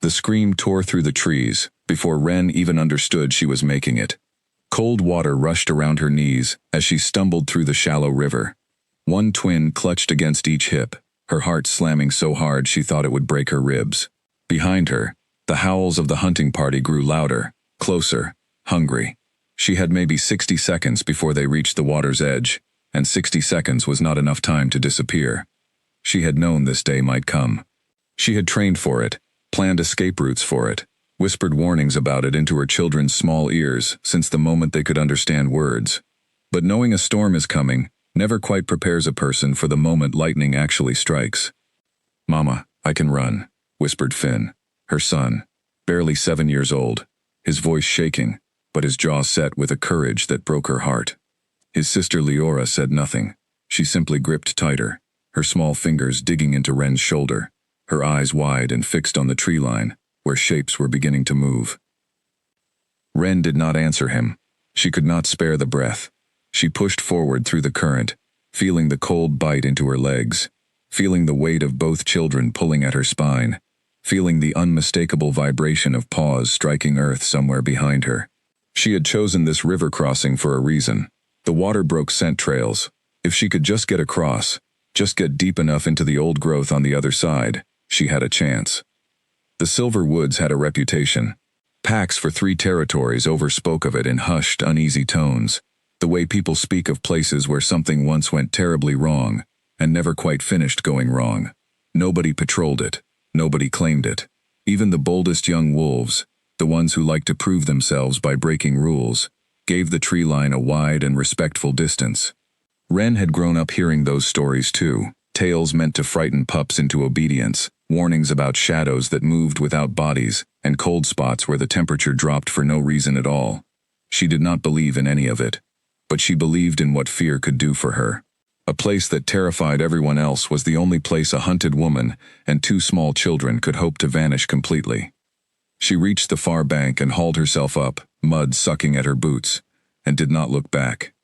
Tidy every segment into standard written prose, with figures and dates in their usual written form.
The scream tore through the trees, before Wren even understood she was making it. Cold water rushed around her knees as she stumbled through the shallow river. One twin clutched against each hip, her heart slamming so hard she thought it would break her ribs. Behind her, the howls of the hunting party grew louder, closer, hungry. She had maybe 60 seconds before they reached the water's edge, and 60 seconds was not enough time to disappear. She had known this day might come. She had trained for it, planned escape routes for it, whispered warnings about it into her children's small ears since the moment they could understand words. But knowing a storm is coming never quite prepares a person for the moment lightning actually strikes. "Mama, I can run," whispered Finn, her son, barely 7 years old, his voice shaking, but his jaw set with a courage that broke her heart. His sister Leora said nothing. She simply gripped tighter, her small fingers digging into Wren's shoulder, her eyes wide and fixed on the tree line, where shapes were beginning to move. Wren did not answer him. She could not spare the breath. She pushed forward through the current, feeling the cold bite into her legs, feeling the weight of both children pulling at her spine, feeling the unmistakable vibration of paws striking earth somewhere behind her. She had chosen this river crossing for a reason. The water broke scent trails. If she could just get across, just get deep enough into the old growth on the other side, she had a chance. The Silver Woods had a reputation. Packs for 3 territories overspoke of it in hushed, uneasy tones, the way people speak of places where something once went terribly wrong, and never quite finished going wrong. Nobody patrolled it. Nobody claimed it. Even the boldest young wolves, the ones who liked to prove themselves by breaking rules, gave the tree line a wide and respectful distance. Wren had grown up hearing those stories too, tales meant to frighten pups into obedience, warnings about shadows that moved without bodies, and cold spots where the temperature dropped for no reason at all. She did not believe in any of it, but she believed in what fear could do for her. A place that terrified everyone else was the only place a hunted woman and 2 small children could hope to vanish completely. She reached the far bank and hauled herself up, mud sucking at her boots, and did not look back.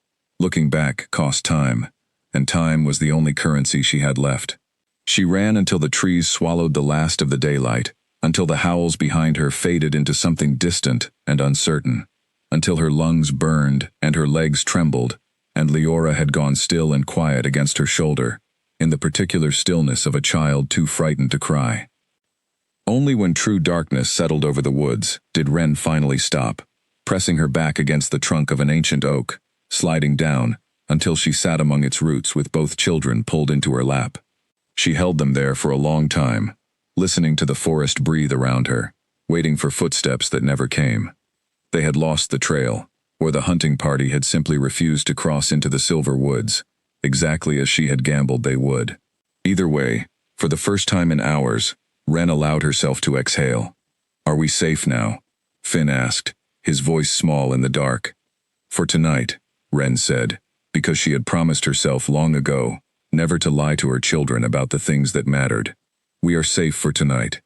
Looking back cost time, and time was the only currency she had left. She ran until the trees swallowed the last of the daylight, until the howls behind her faded into something distant and uncertain, until her lungs burned and her legs trembled, and Leora had gone still and quiet against her shoulder, in the particular stillness of a child too frightened to cry. Only when true darkness settled over the woods did Wren finally stop, pressing her back against the trunk of an ancient oak, sliding down until she sat among its roots with both children pulled into her lap. She held them there for a long time, listening to the forest breathe around her, waiting for footsteps that never came. They had lost the trail, or the hunting party had simply refused to cross into the Silver Woods, exactly as she had gambled they would. Either way, for the first time in hours, Wren allowed herself to exhale. "Are we safe now?" Finn asked, his voice small in the dark. "For tonight," Wren said, because she had promised herself long ago never to lie to her children about the things that mattered. "We are safe for tonight."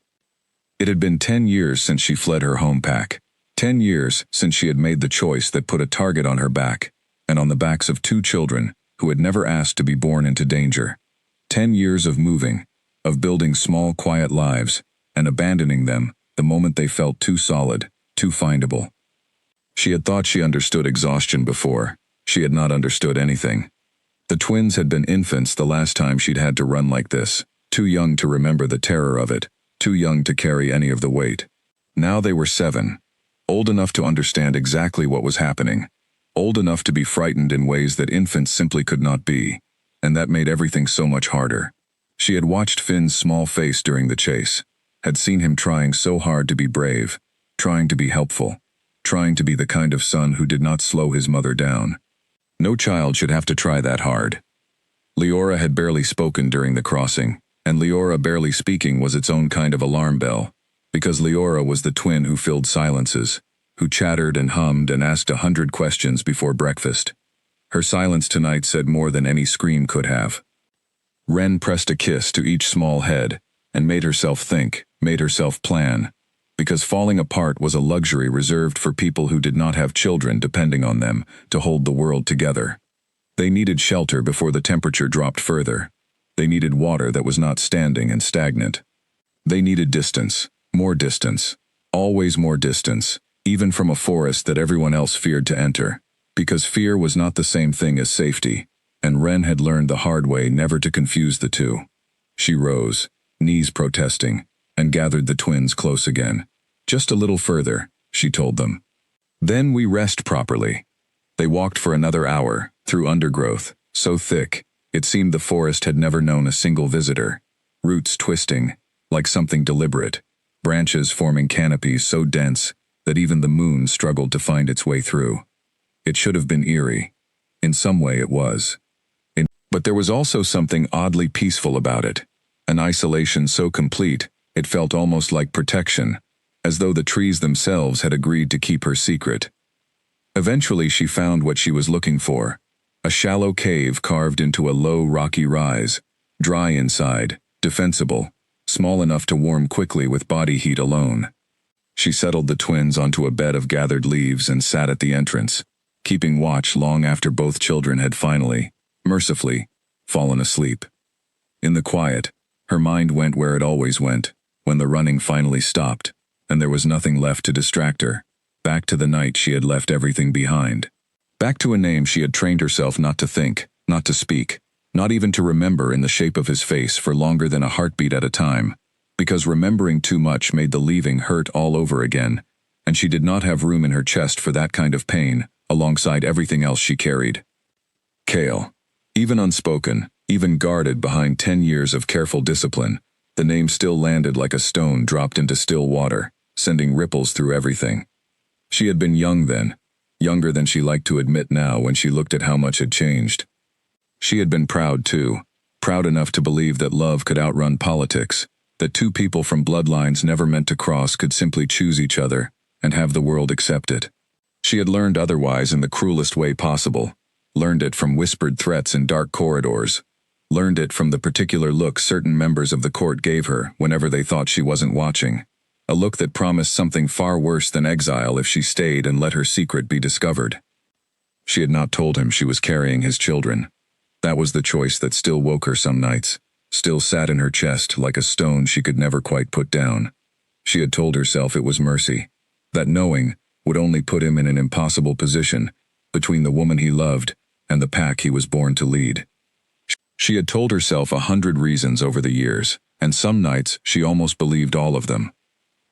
It had been 10 years since she fled her home pack. 10 years since she had made the choice that put a target on her back, and on the backs of 2 children who had never asked to be born into danger. 10 years of moving, of building small, quiet lives, and abandoning them the moment they felt too solid, too findable. She had thought she understood exhaustion before. She had not understood anything. The twins had been infants the last time she'd had to run like this, too young to remember the terror of it, too young to carry any of the weight. Now they were 7, old enough to understand exactly what was happening, old enough to be frightened in ways that infants simply could not be, and that made everything so much harder. She had watched Finn's small face during the chase, had seen him trying so hard to be brave, trying to be helpful, trying to be the kind of son who did not slow his mother down. No child should have to try that hard. Leora had barely spoken during the crossing, and Leora barely speaking was its own kind of alarm bell, because Leora was the twin who filled silences, who chattered and hummed and asked 100 questions before breakfast. Her silence tonight said more than any scream could have. Wren pressed a kiss to each small head, and made herself think, made herself plan, because falling apart was a luxury reserved for people who did not have children depending on them to hold the world together. They needed shelter before the temperature dropped further. They needed water that was not standing and stagnant. They needed distance, More distance. Always more distance, even from a forest that everyone else feared to enter. Because fear was not the same thing as safety, and Wren had learned the hard way never to confuse the two. She rose, knees protesting, and gathered the twins close again. Just a little further, she told them. Then we rest properly. They walked for another hour, through undergrowth, so thick, it seemed the forest had never known a single visitor. Roots twisting, like something deliberate, branches forming canopies so dense that even the moon struggled to find its way through. It should have been eerie. In some way it was. But there was also something oddly peaceful about it. An isolation so complete, it felt almost like protection, as though the trees themselves had agreed to keep her secret. Eventually she found what she was looking for. A shallow cave carved into a low rocky rise, dry inside, defensible, small enough to warm quickly with body heat alone. She settled the twins onto a bed of gathered leaves and sat at the entrance, keeping watch long after both children had finally, mercifully, fallen asleep. In the quiet, her mind went where it always went, when the running finally stopped, and there was nothing left to distract her, back to the night she had left everything behind. Back to a name she had trained herself not to think, not to speak, not even to remember in the shape of his face for longer than a heartbeat at a time, because remembering too much made the leaving hurt all over again, and she did not have room in her chest for that kind of pain, alongside everything else she carried. Kale. Even unspoken, even guarded behind 10 years of careful discipline, the name still landed like a stone dropped into still water, sending ripples through everything. She had been young then, younger than she liked to admit now when she looked at how much had changed. She had been proud too, proud enough to believe that love could outrun politics, that two people from bloodlines never meant to cross could simply choose each other and have the world accept it. She had learned otherwise in the cruelest way possible, learned it from whispered threats in dark corridors, learned it from the particular look certain members of the court gave her whenever they thought she wasn't watching, a look that promised something far worse than exile if she stayed and let her secret be discovered. She had not told him she was carrying his children. That was the choice that still woke her some nights, still sat in her chest like a stone she could never quite put down. She had told herself it was mercy, that knowing would only put him in an impossible position between the woman he loved and the pack he was born to lead. She had told herself 100 reasons over the years, and some nights she almost believed all of them.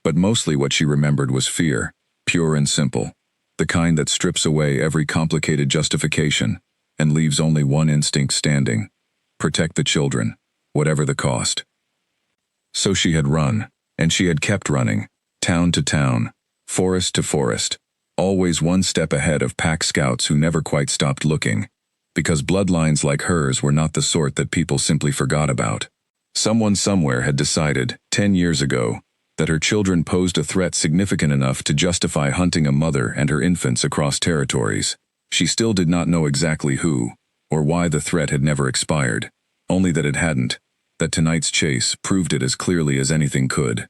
But mostly what she remembered was fear, pure and simple, the kind that strips away every complicated justification and leaves only one instinct standing: protect the children, whatever the cost. So she had run, and she had kept running, town to town, forest to forest, always one step ahead of pack scouts who never quite stopped looking, because bloodlines like hers were not the sort that people simply forgot about. Someone somewhere had decided, 10 years ago, that her children posed a threat significant enough to justify hunting a mother and her infants across territories. She still did not know exactly who, or why the threat had never expired, only that it hadn't, that tonight's chase proved it as clearly as anything could.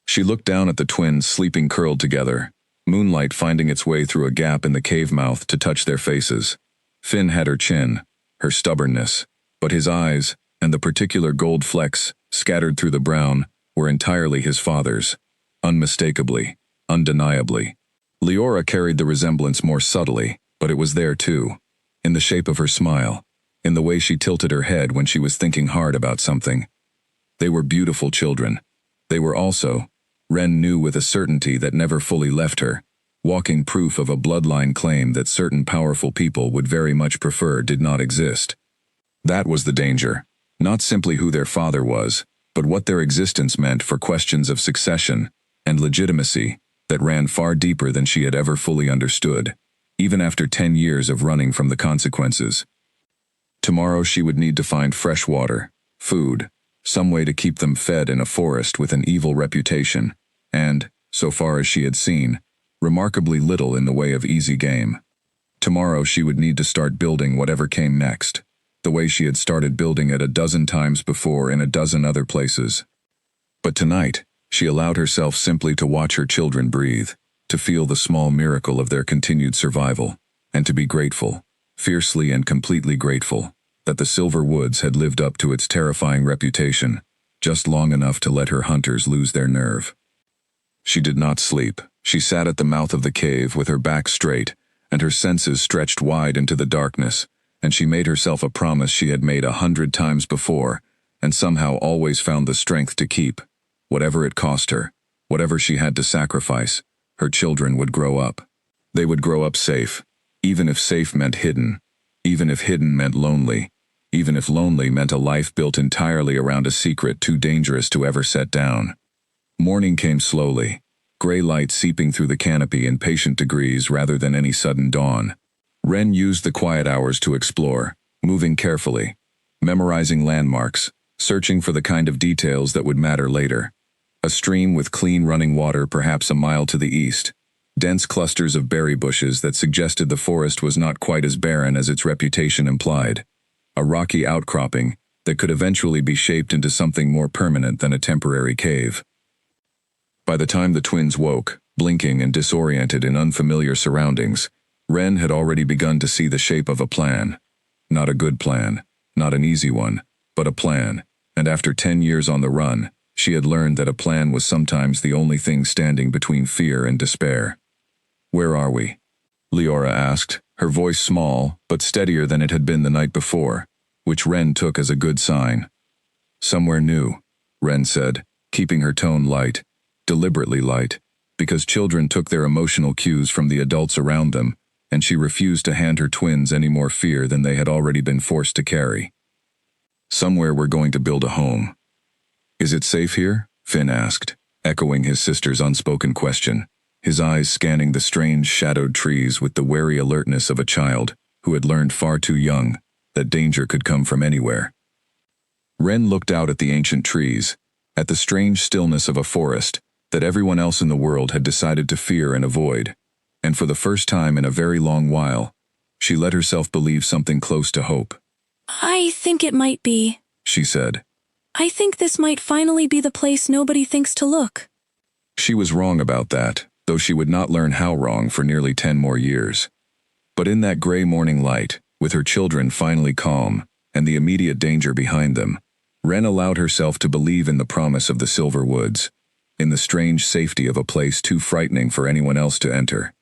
She looked down at the twins sleeping curled together, moonlight finding its way through a gap in the cave mouth to touch their faces. Finn had her chin, her stubbornness, but his eyes, and the particular gold flecks, scattered through the brown, were entirely his father's, unmistakably, undeniably. Leora carried the resemblance more subtly, but it was there too, in the shape of her smile, in the way she tilted her head when she was thinking hard about something. They were beautiful children. They were also, Wren knew with a certainty that never fully left her, walking proof of a bloodline claim that certain powerful people would very much prefer did not exist. That was the danger, not simply who their father was, but what their existence meant for questions of succession and legitimacy that ran far deeper than she had ever fully understood, even after 10 years of running from the consequences. Tomorrow she would need to find fresh water, food, some way to keep them fed in a forest with an evil reputation, and, so far as she had seen, remarkably little in the way of easy game. Tomorrow she would need to start building whatever came next, the way she had started building it a dozen times before in a dozen other places. But tonight, she allowed herself simply to watch her children breathe, to feel the small miracle of their continued survival, and to be grateful, fiercely and completely grateful, that the Silver Woods had lived up to its terrifying reputation, just long enough to let her hunters lose their nerve. She did not sleep. She sat at the mouth of the cave with her back straight, and her senses stretched wide into the darkness, and she made herself a promise she had made 100 times before, and somehow always found the strength to keep. Whatever it cost her, whatever she had to sacrifice, her children would grow up. They would grow up safe, even if safe meant hidden, even if hidden meant lonely, even if lonely meant a life built entirely around a secret too dangerous to ever set down. Morning came slowly, gray light seeping through the canopy in patient degrees rather than any sudden dawn. Ren used the quiet hours to explore, moving carefully, memorizing landmarks, searching for the kind of details that would matter later. A stream with clean running water perhaps a mile to the east, dense clusters of berry bushes that suggested the forest was not quite as barren as its reputation implied, a rocky outcropping that could eventually be shaped into something more permanent than a temporary cave. By the time the twins woke, blinking and disoriented in unfamiliar surroundings, Ren had already begun to see the shape of a plan. Not a good plan, not an easy one, but a plan, and after 10 years on the run, she had learned that a plan was sometimes the only thing standing between fear and despair. "Where are we?" Leora asked, her voice small, but steadier than it had been the night before, which Ren took as a good sign. "Somewhere new," Ren said, keeping her tone light, deliberately light, because children took their emotional cues from the adults around them, and she refused to hand her twins any more fear than they had already been forced to carry. "Somewhere we're going to build a home." "Is it safe here?" Finn asked, echoing his sister's unspoken question, his eyes scanning the strange shadowed trees with the wary alertness of a child who had learned far too young that danger could come from anywhere. Ren looked out at the ancient trees, at the strange stillness of a forest that everyone else in the world had decided to fear and avoid, and for the first time in a very long while, she let herself believe something close to hope. "I think it might be," she said. "I think this might finally be the place nobody thinks to look." She was wrong about that, though she would not learn how wrong for nearly 10 more years. But in that gray morning light, with her children finally calm, and the immediate danger behind them, Ren allowed herself to believe in the promise of the Silver Woods, in the strange safety of a place too frightening for anyone else to enter.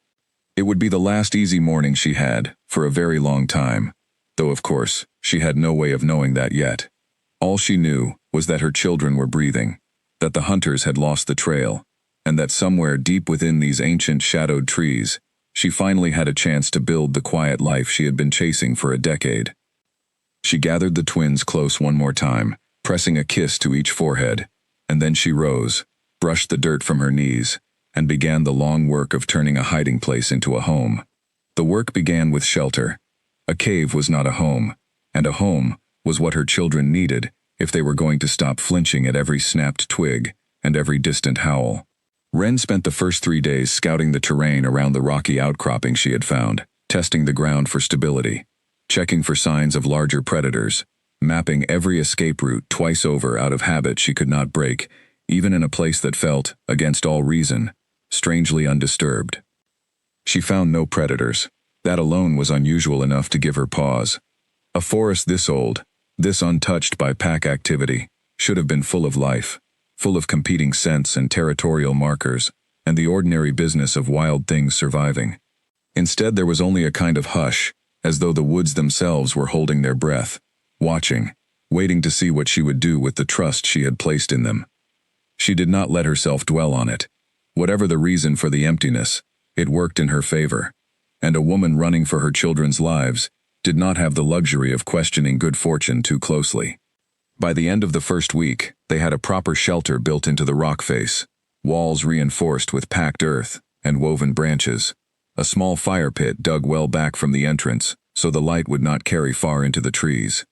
It would be the last easy morning she had, for a very long time, though of course, she had no way of knowing that yet. All she knew was that her children were breathing, that the hunters had lost the trail, and that somewhere deep within these ancient shadowed trees, she finally had a chance to build the quiet life she had been chasing for a decade. She gathered the twins close one more time, pressing a kiss to each forehead, and then she rose, brushed the dirt from her knees, and began the long work of turning a hiding place into a home. The work began with shelter. A cave was not a home, and a home was what her children needed if they were going to stop flinching at every snapped twig and every distant howl. Ren spent the first 3 days scouting the terrain around the rocky outcropping she had found, testing the ground for stability, checking for signs of larger predators, mapping every escape route twice over out of habit she could not break, even in a place that felt, against all reason, strangely undisturbed. She found no predators. That alone was unusual enough to give her pause. A forest this old, this untouched by pack activity, should have been full of life, full of competing scents and territorial markers, and the ordinary business of wild things surviving. Instead, there was only a kind of hush, as though the woods themselves were holding their breath, watching, waiting to see what she would do with the trust she had placed in them. She did not let herself dwell on it. Whatever the reason for the emptiness, it worked in her favor, and a woman running for her children's lives did not have the luxury of questioning good fortune too closely. By the end of the first week, they had a proper shelter built into the rock face, walls reinforced with packed earth and woven branches, a small fire pit dug well back from the entrance so the light would not carry far into the trees.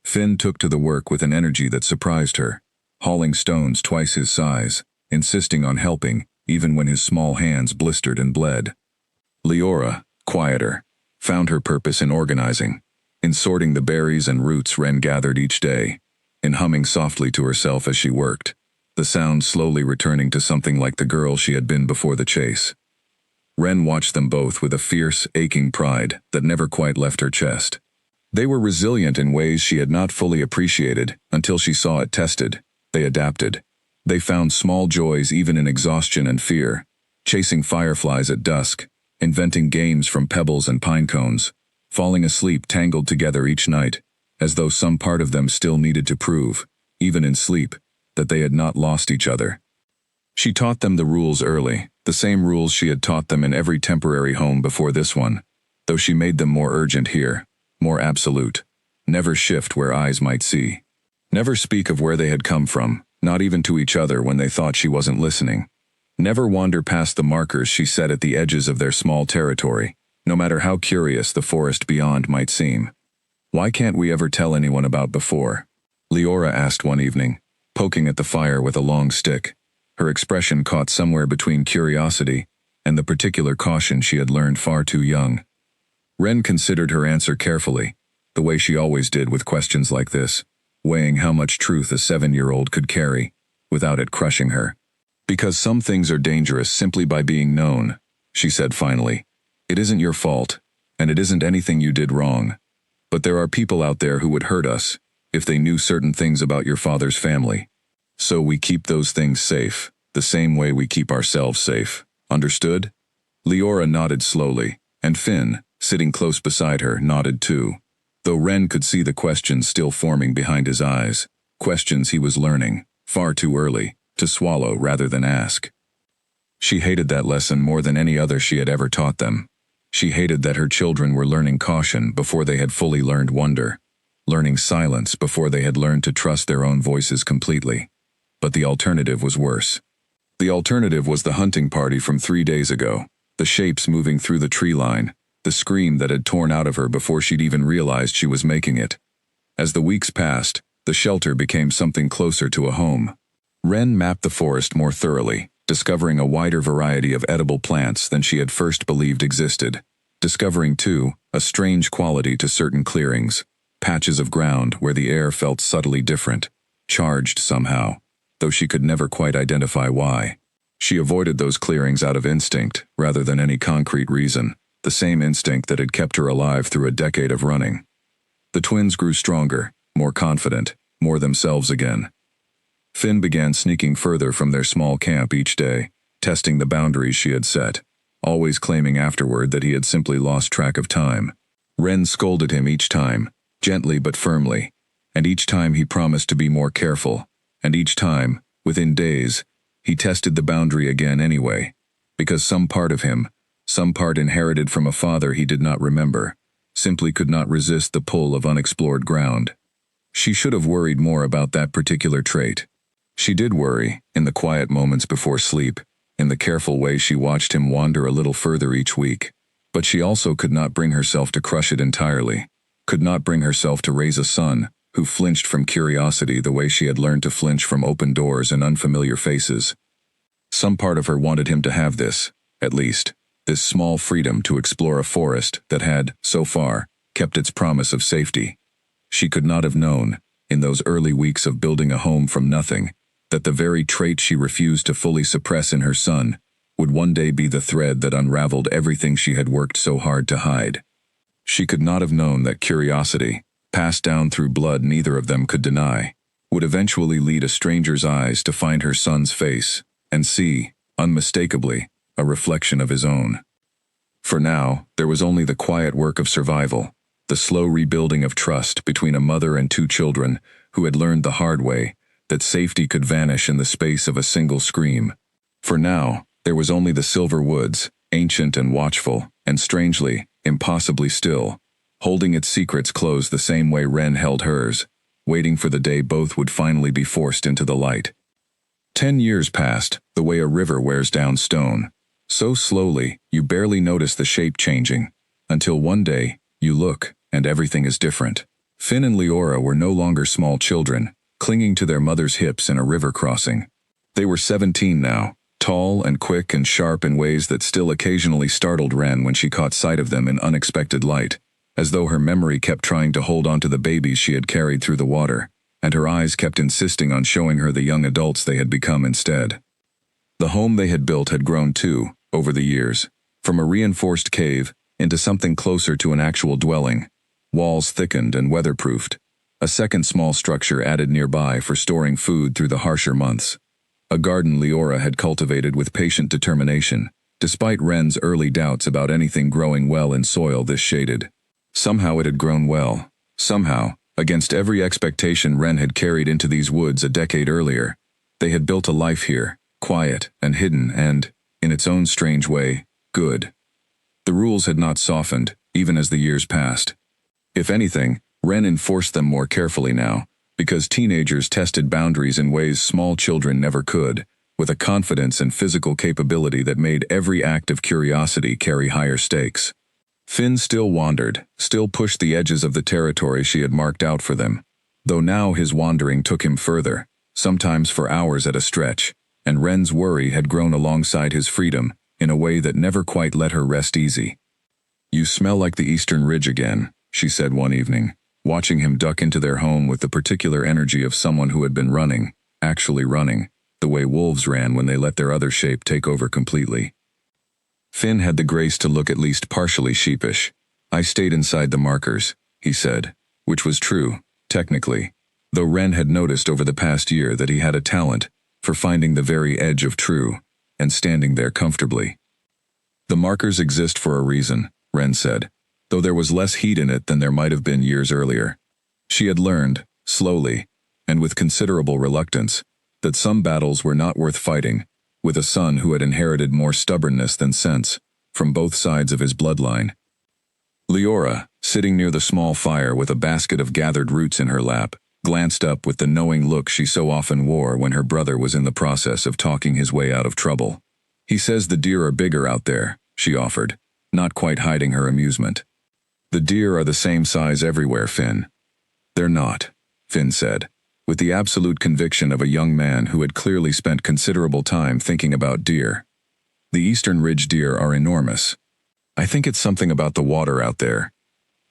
Finn took to the work with an energy that surprised her, hauling stones twice his size, insisting on helping, even when his small hands blistered and bled. Leora, quieter, found her purpose in organizing, in sorting the berries and roots Ren gathered each day, in humming softly to herself as she worked, the sound slowly returning to something like the girl she had been before the chase. Ren watched them both with a fierce, aching pride that never quite left her chest. They were resilient in ways she had not fully appreciated until she saw it tested. They adapted. They found small joys even in exhaustion and fear, chasing fireflies at dusk, inventing games from pebbles and pine cones, falling asleep tangled together each night, as though some part of them still needed to prove, even in sleep, that they had not lost each other. She taught them the rules early, the same rules she had taught them in every temporary home before this one, though she made them more urgent here, more absolute. Never shift where eyes might see. Never speak of where they had come from, not even to each other when they thought she wasn't listening. Never wander past the markers she set at the edges of their small territory, no matter how curious the forest beyond might seem. "Why can't we ever tell anyone about before?" Leora asked one evening, poking at the fire with a long stick, her expression caught somewhere between curiosity and the particular caution she had learned far too young. Wren considered her answer carefully, the way she always did with questions like this, weighing how much truth a 7-year-old could carry, without it crushing her. "Because some things are dangerous simply by being known," she said finally. "It isn't your fault, and it isn't anything you did wrong. But there are people out there who would hurt us, if they knew certain things about your father's family. So we keep those things safe, the same way we keep ourselves safe. Understood?" Leora nodded slowly, and Finn, sitting close beside her, nodded too, though Wren could see the questions still forming behind his eyes, questions he was learning, far too early, to swallow rather than ask. She hated that lesson more than any other she had ever taught them. She hated that her children were learning caution before they had fully learned wonder, learning silence before they had learned to trust their own voices completely. But the alternative was worse. The alternative was the hunting party from 3 days ago, the shapes moving through the tree line, the scream that had torn out of her before she'd even realized she was making it. As the weeks passed, the shelter became something closer to a home. Wren mapped the forest more thoroughly, discovering a wider variety of edible plants than she had first believed existed, discovering, too, a strange quality to certain clearings, patches of ground where the air felt subtly different, charged somehow, though she could never quite identify why. She avoided those clearings out of instinct, rather than any concrete reason, the same instinct that had kept her alive through a decade of running. The twins grew stronger, more confident, more themselves again. Finn began sneaking further from their small camp each day, testing the boundaries she had set, always claiming afterward that he had simply lost track of time. Wren scolded him each time, gently but firmly, and each time he promised to be more careful, and each time, within days, he tested the boundary again anyway, because some part of him, some part inherited from a father he did not remember, simply could not resist the pull of unexplored ground. She should have worried more about that particular trait. She did worry, in the quiet moments before sleep, in the careful way she watched him wander a little further each week, but she also could not bring herself to crush it entirely, could not bring herself to raise a son who flinched from curiosity the way she had learned to flinch from open doors and unfamiliar faces. Some part of her wanted him to have this, at least, this small freedom to explore a forest that had, so far, kept its promise of safety. She could not have known, in those early weeks of building a home from nothing, that the very trait she refused to fully suppress in her son would one day be the thread that unraveled everything she had worked so hard to hide. She could not have known that curiosity, passed down through blood neither of them could deny, would eventually lead a stranger's eyes to find her son's face and see, unmistakably, a reflection of his own. For now, there was only the quiet work of survival, the slow rebuilding of trust between a mother and 2 children who had learned the hard way that safety could vanish in the space of a single scream. For now, there was only the silver woods, ancient and watchful, and strangely, impossibly still, holding its secrets closed the same way Wren held hers, waiting for the day both would finally be forced into the light. 10 years passed, the way a river wears down stone, so slowly you barely notice the shape changing, until one day, you look, and everything is different. Finn and Leora were no longer small children, clinging to their mother's hips in a river crossing. They were 17 now, tall and quick and sharp in ways that still occasionally startled Wren when she caught sight of them in unexpected light, as though her memory kept trying to hold on to the babies she had carried through the water, and her eyes kept insisting on showing her the young adults they had become instead. The home they had built had grown too, over the years, from a reinforced cave into something closer to an actual dwelling, walls thickened and weatherproofed, a second small structure added nearby for storing food through the harsher months. a garden Leora had cultivated with patient determination, despite Wren's early doubts about anything growing well in soil this shaded. Somehow it had grown well. Somehow, against every expectation Wren had carried into these woods a decade earlier, they had built a life here, quiet and hidden and, in its own strange way, good. The rules had not softened, even as the years passed. If anything, Wren enforced them more carefully now, because teenagers tested boundaries in ways small children never could, with a confidence and physical capability that made every act of curiosity carry higher stakes. Finn still wandered, still pushed the edges of the territory she had marked out for them, though now his wandering took him further, sometimes for hours at a stretch, and Wren's worry had grown alongside his freedom in a way that never quite let her rest easy. "You smell like the Eastern Ridge again," she said one evening, watching him duck into their home with the particular energy of someone who had been running, actually running, the way wolves ran when they let their other shape take over completely. Finn had the grace to look at least partially sheepish. "I stayed inside the markers," he said, which was true, technically, though Wren had noticed over the past year that he had a talent for finding the very edge of true and standing there comfortably. "The markers exist for a reason," Wren said, though there was less heat in it than there might have been years earlier. She had learned, slowly, and with considerable reluctance, that some battles were not worth fighting, with a son who had inherited more stubbornness than sense, from both sides of his bloodline. Leora, sitting near the small fire with a basket of gathered roots in her lap, glanced up with the knowing look she so often wore when her brother was in the process of talking his way out of trouble. "He says the deer are bigger out there," she offered, not quite hiding her amusement. "The deer are the same size everywhere, Finn." "They're not," Finn said, with the absolute conviction of a young man who had clearly spent considerable time thinking about deer. "The Eastern Ridge deer are enormous. I think it's something about the water out there."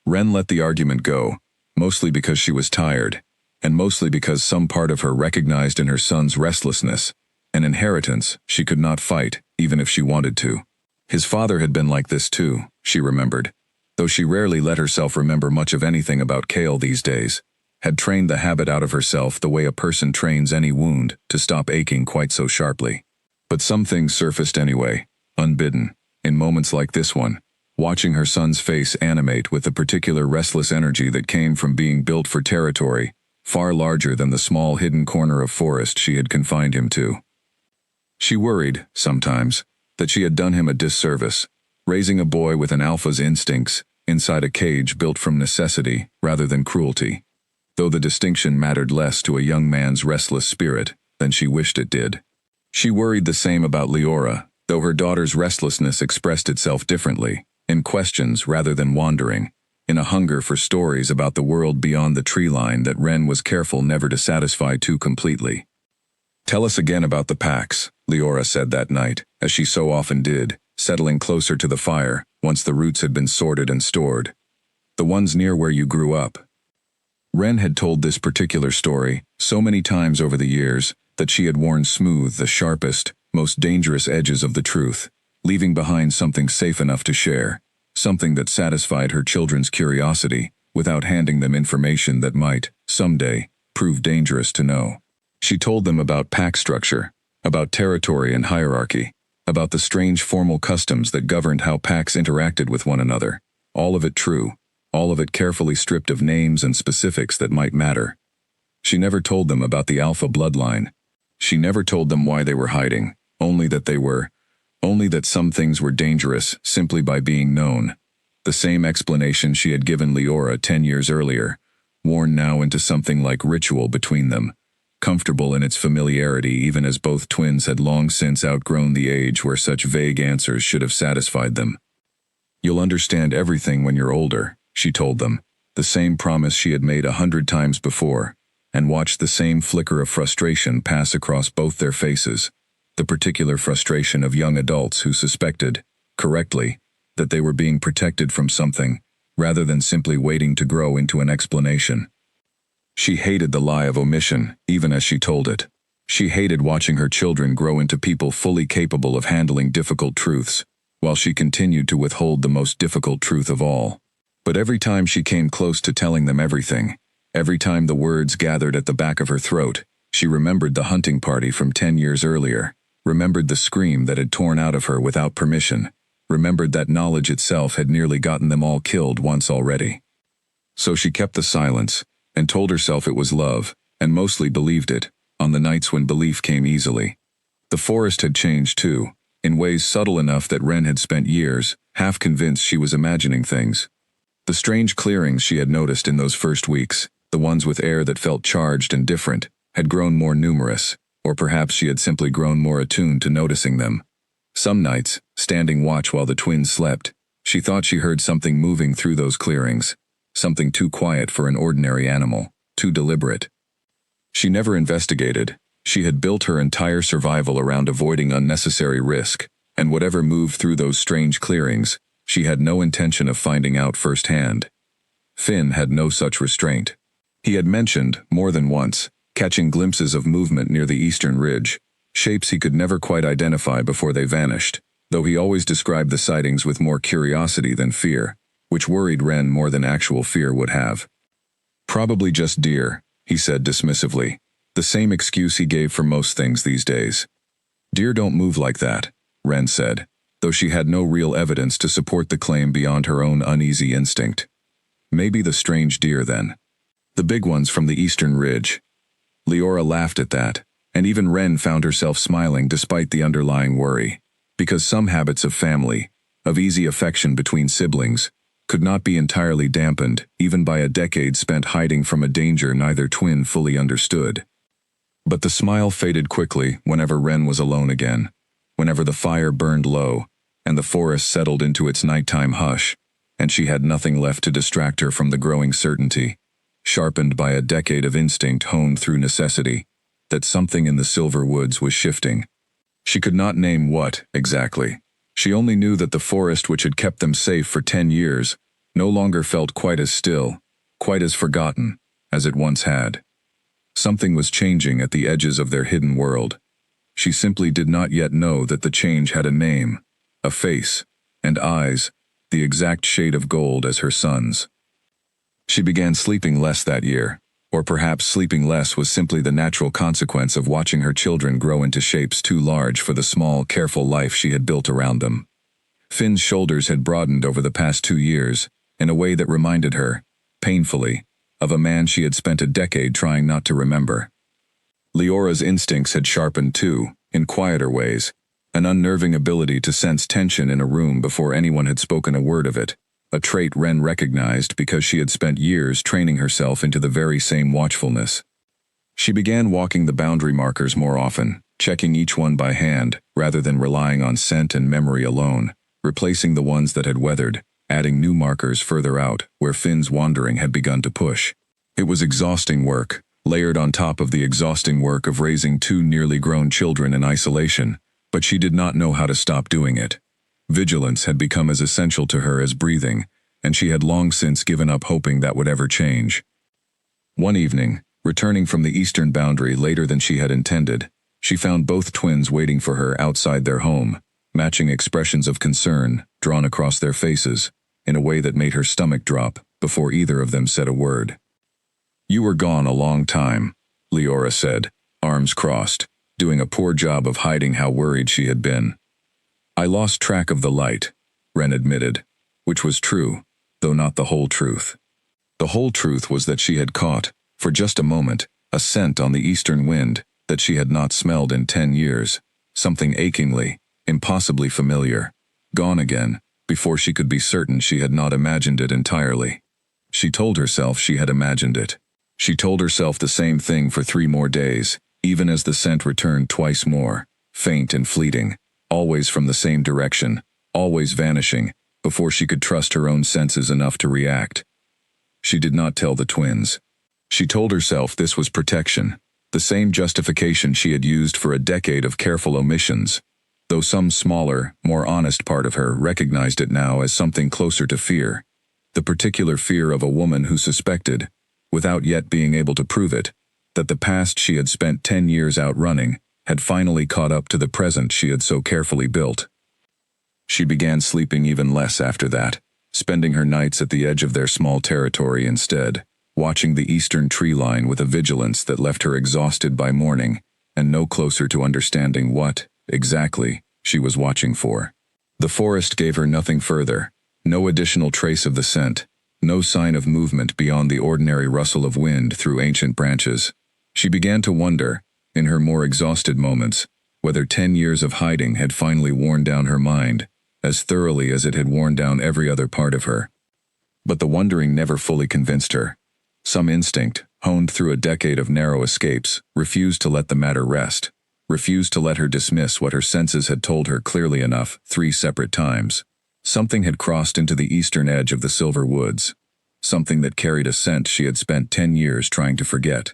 Wren let the argument go, mostly because she was tired, and mostly because some part of her recognized in her son's restlessness, an inheritance she could not fight, even if she wanted to. His father had been like this too, she remembered, though she rarely let herself remember much of anything about Cale these days, had trained the habit out of herself the way a person trains any wound to stop aching quite so sharply. But some things surfaced anyway, unbidden, in moments like this one, watching her son's face animate with the particular restless energy that came from being built for territory far larger than the small hidden corner of forest she had confined him to. She worried, sometimes, that she had done him a disservice, raising a boy with an alpha's instincts inside a cage built from necessity rather than cruelty, though the distinction mattered less to a young man's restless spirit than she wished it did. She worried the same about Leora, though her daughter's restlessness expressed itself differently, in questions rather than wandering, in a hunger for stories about the world beyond the tree line that Wren was careful never to satisfy too completely. "Tell us again about the packs," Leora said that night, as she so often did, settling closer to the fire once the roots had been sorted and stored. "The ones near where you grew up." Wren had told this particular story so many times over the years that she had worn smooth the sharpest, most dangerous edges of the truth, leaving behind something safe enough to share, something that satisfied her children's curiosity without handing them information that might, someday, prove dangerous to know. She told them about pack structure, about territory and hierarchy, about the strange formal customs that governed how packs interacted with one another, all of it true, all of it carefully stripped of names and specifics that might matter. She never told them about the alpha bloodline. She never told them why they were hiding, only that some things were dangerous simply by being known. The same explanation she had given Leora 10 years earlier, worn now into something like ritual between them, comfortable in its familiarity even as both twins had long since outgrown the age where such vague answers should have satisfied them. "You'll understand everything when you're older," she told them, the same promise she had made 100 times before, and watched the same flicker of frustration pass across both their faces, the particular frustration of young adults who suspected, correctly, that they were being protected from something, rather than simply waiting to grow into an explanation. She hated the lie of omission, even as she told it. She hated watching her children grow into people fully capable of handling difficult truths, while she continued to withhold the most difficult truth of all. But every time she came close to telling them everything, every time the words gathered at the back of her throat, She remembered the hunting party from 10 years earlier, remembered the scream that had torn out of her without permission, remembered that knowledge itself had nearly gotten them all killed once already. So she kept the silence, and told herself it was love, and mostly believed it, on the nights when belief came easily. The forest had changed too, in ways subtle enough that Wren had spent years, half convinced she was imagining things. The strange clearings she had noticed in those first weeks, the ones with air that felt charged and different, had grown more numerous, or perhaps she had simply grown more attuned to noticing them. Some nights, standing watch while the twins slept, she thought she heard something moving through those clearings, something too quiet for an ordinary animal, too deliberate. She never investigated. She had built her entire survival around avoiding unnecessary risk, and whatever moved through those strange clearings, she had no intention of finding out firsthand. Finn had no such restraint. He had mentioned, more than once, catching glimpses of movement near the eastern ridge, shapes he could never quite identify before they vanished, though he always described the sightings with more curiosity than fear, which worried Wren more than actual fear would have. Probably just deer, he said dismissively, the same excuse he gave for most things these days. Deer don't move like that, Wren said, though she had no real evidence to support the claim beyond her own uneasy instinct. Maybe the strange deer then. The big ones from the eastern ridge. Leora laughed at that, and even Wren found herself smiling despite the underlying worry, because some habits of family, of easy affection between siblings, could not be entirely dampened even by a decade spent hiding from a danger neither twin fully understood. But the smile faded quickly whenever Wren was alone again, whenever the fire burned low, and the forest settled into its nighttime hush, and she had nothing left to distract her from the growing certainty, sharpened by a decade of instinct honed through necessity, that something in the silver woods was shifting. She could not name what, exactly. She only knew that the forest which had kept them safe for 10 years no longer felt quite as still, quite as forgotten, as it once had. Something was changing at the edges of their hidden world. She simply did not yet know that the change had a name, a face, and eyes, the exact shade of gold as her son's. She began sleeping less that year, or perhaps sleeping less was simply the natural consequence of watching her children grow into shapes too large for the small, careful life she had built around them. Finn's shoulders had broadened over the past 2 years, in a way that reminded her, painfully, of a man she had spent a decade trying not to remember. Leora's instincts had sharpened too, in quieter ways, an unnerving ability to sense tension in a room before anyone had spoken a word of it, a trait Wren recognized because she had spent years training herself into the very same watchfulness. She began walking the boundary markers more often, checking each one by hand, rather than relying on scent and memory alone, replacing the ones that had weathered, adding new markers further out, where Finn's wandering had begun to push. It was exhausting work, layered on top of the exhausting work of raising 2 nearly grown children in isolation, but she did not know how to stop doing it. Vigilance had become as essential to her as breathing, and she had long since given up hoping that would ever change. One evening, returning from the eastern boundary later than she had intended, she found both twins waiting for her outside their home, matching expressions of concern drawn across their faces, in a way that made her stomach drop before either of them said a word. "You were gone a long time," Leora said, arms crossed, doing a poor job of hiding how worried she had been. "I lost track of the light," Wren admitted, which was true, though not the whole truth. The whole truth was that she had caught, for just a moment, a scent on the eastern wind that she had not smelled in 10 years, something achingly, impossibly familiar, gone again, before she could be certain she had not imagined it entirely. She told herself she had imagined it. She told herself the same thing for 3 more days, even as the scent returned twice more, faint and fleeting, always from the same direction, always vanishing, before she could trust her own senses enough to react. She did not tell the twins. She told herself this was protection, the same justification she had used for a decade of careful omissions, though some smaller, more honest part of her recognized it now as something closer to fear, the particular fear of a woman who suspected, without yet being able to prove it, that the past she had spent 10 years outrunning had finally caught up to the present she had so carefully built. She began sleeping even less after that, spending her nights at the edge of their small territory instead, watching the eastern tree line with a vigilance that left her exhausted by morning and no closer to understanding what, exactly, she was watching for. The forest gave her nothing further, no additional trace of the scent, no sign of movement beyond the ordinary rustle of wind through ancient branches. She began to wonder, in her more exhausted moments, whether 10 years of hiding had finally worn down her mind, as thoroughly as it had worn down every other part of her. But the wondering never fully convinced her. Some instinct, honed through a decade of narrow escapes, refused to let the matter rest, refused to let her dismiss what her senses had told her clearly enough 3 separate times. Something had crossed into the eastern edge of the Silver Woods, something that carried a scent she had spent 10 years trying to forget.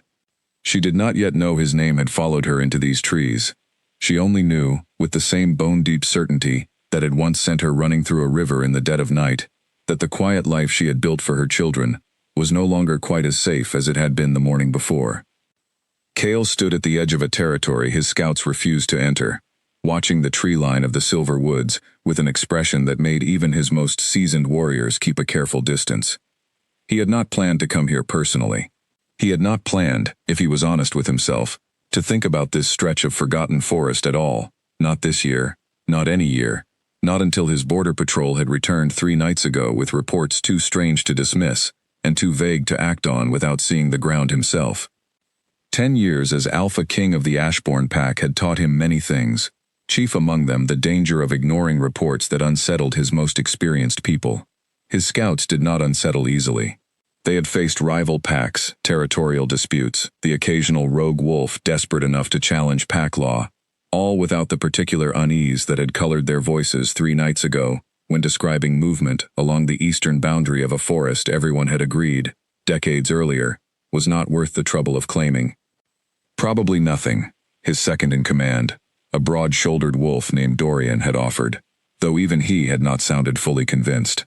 She did not yet know his name had followed her into these trees. She only knew, with the same bone-deep certainty that had once sent her running through a river in the dead of night, that the quiet life she had built for her children was no longer quite as safe as it had been the morning before. Cale stood at the edge of a territory his scouts refused to enter, watching the tree line of the Silver Woods with an expression that made even his most seasoned warriors keep a careful distance. He had not planned to come here personally. He had not planned, if he was honest with himself, to think about this stretch of forgotten forest at all, not this year, not any year, not until his border patrol had returned 3 nights ago with reports too strange to dismiss and too vague to act on without seeing the ground himself. 10 years as Alpha King of the Ashbourne Pack had taught him many things, chief among them the danger of ignoring reports that unsettled his most experienced people. His scouts did not unsettle easily. They had faced rival packs, territorial disputes, the occasional rogue wolf desperate enough to challenge pack law, all without the particular unease that had colored their voices 3 nights ago when describing movement along the eastern boundary of a forest everyone had agreed, decades earlier, was not worth the trouble of claiming. Probably nothing, his second-in-command, a broad-shouldered wolf named Dorian, had offered, though even he had not sounded fully convinced.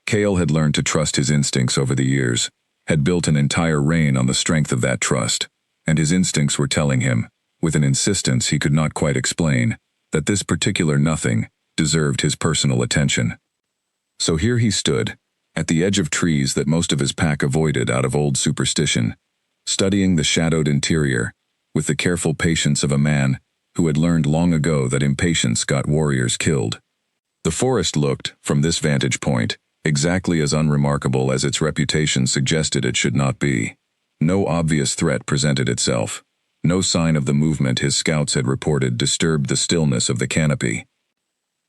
Cale had learned to trust his instincts over the years, had built an entire reign on the strength of that trust, and his instincts were telling him, with an insistence he could not quite explain, that this particular nothing deserved his personal attention. So here he stood, at the edge of trees that most of his pack avoided out of old superstition, studying the shadowed interior, with the careful patience of a man who had learned long ago that impatience got warriors killed. The forest looked, from this vantage point, exactly as unremarkable as its reputation suggested it should not be. No obvious threat presented itself. No sign of the movement his scouts had reported disturbed the stillness of the canopy.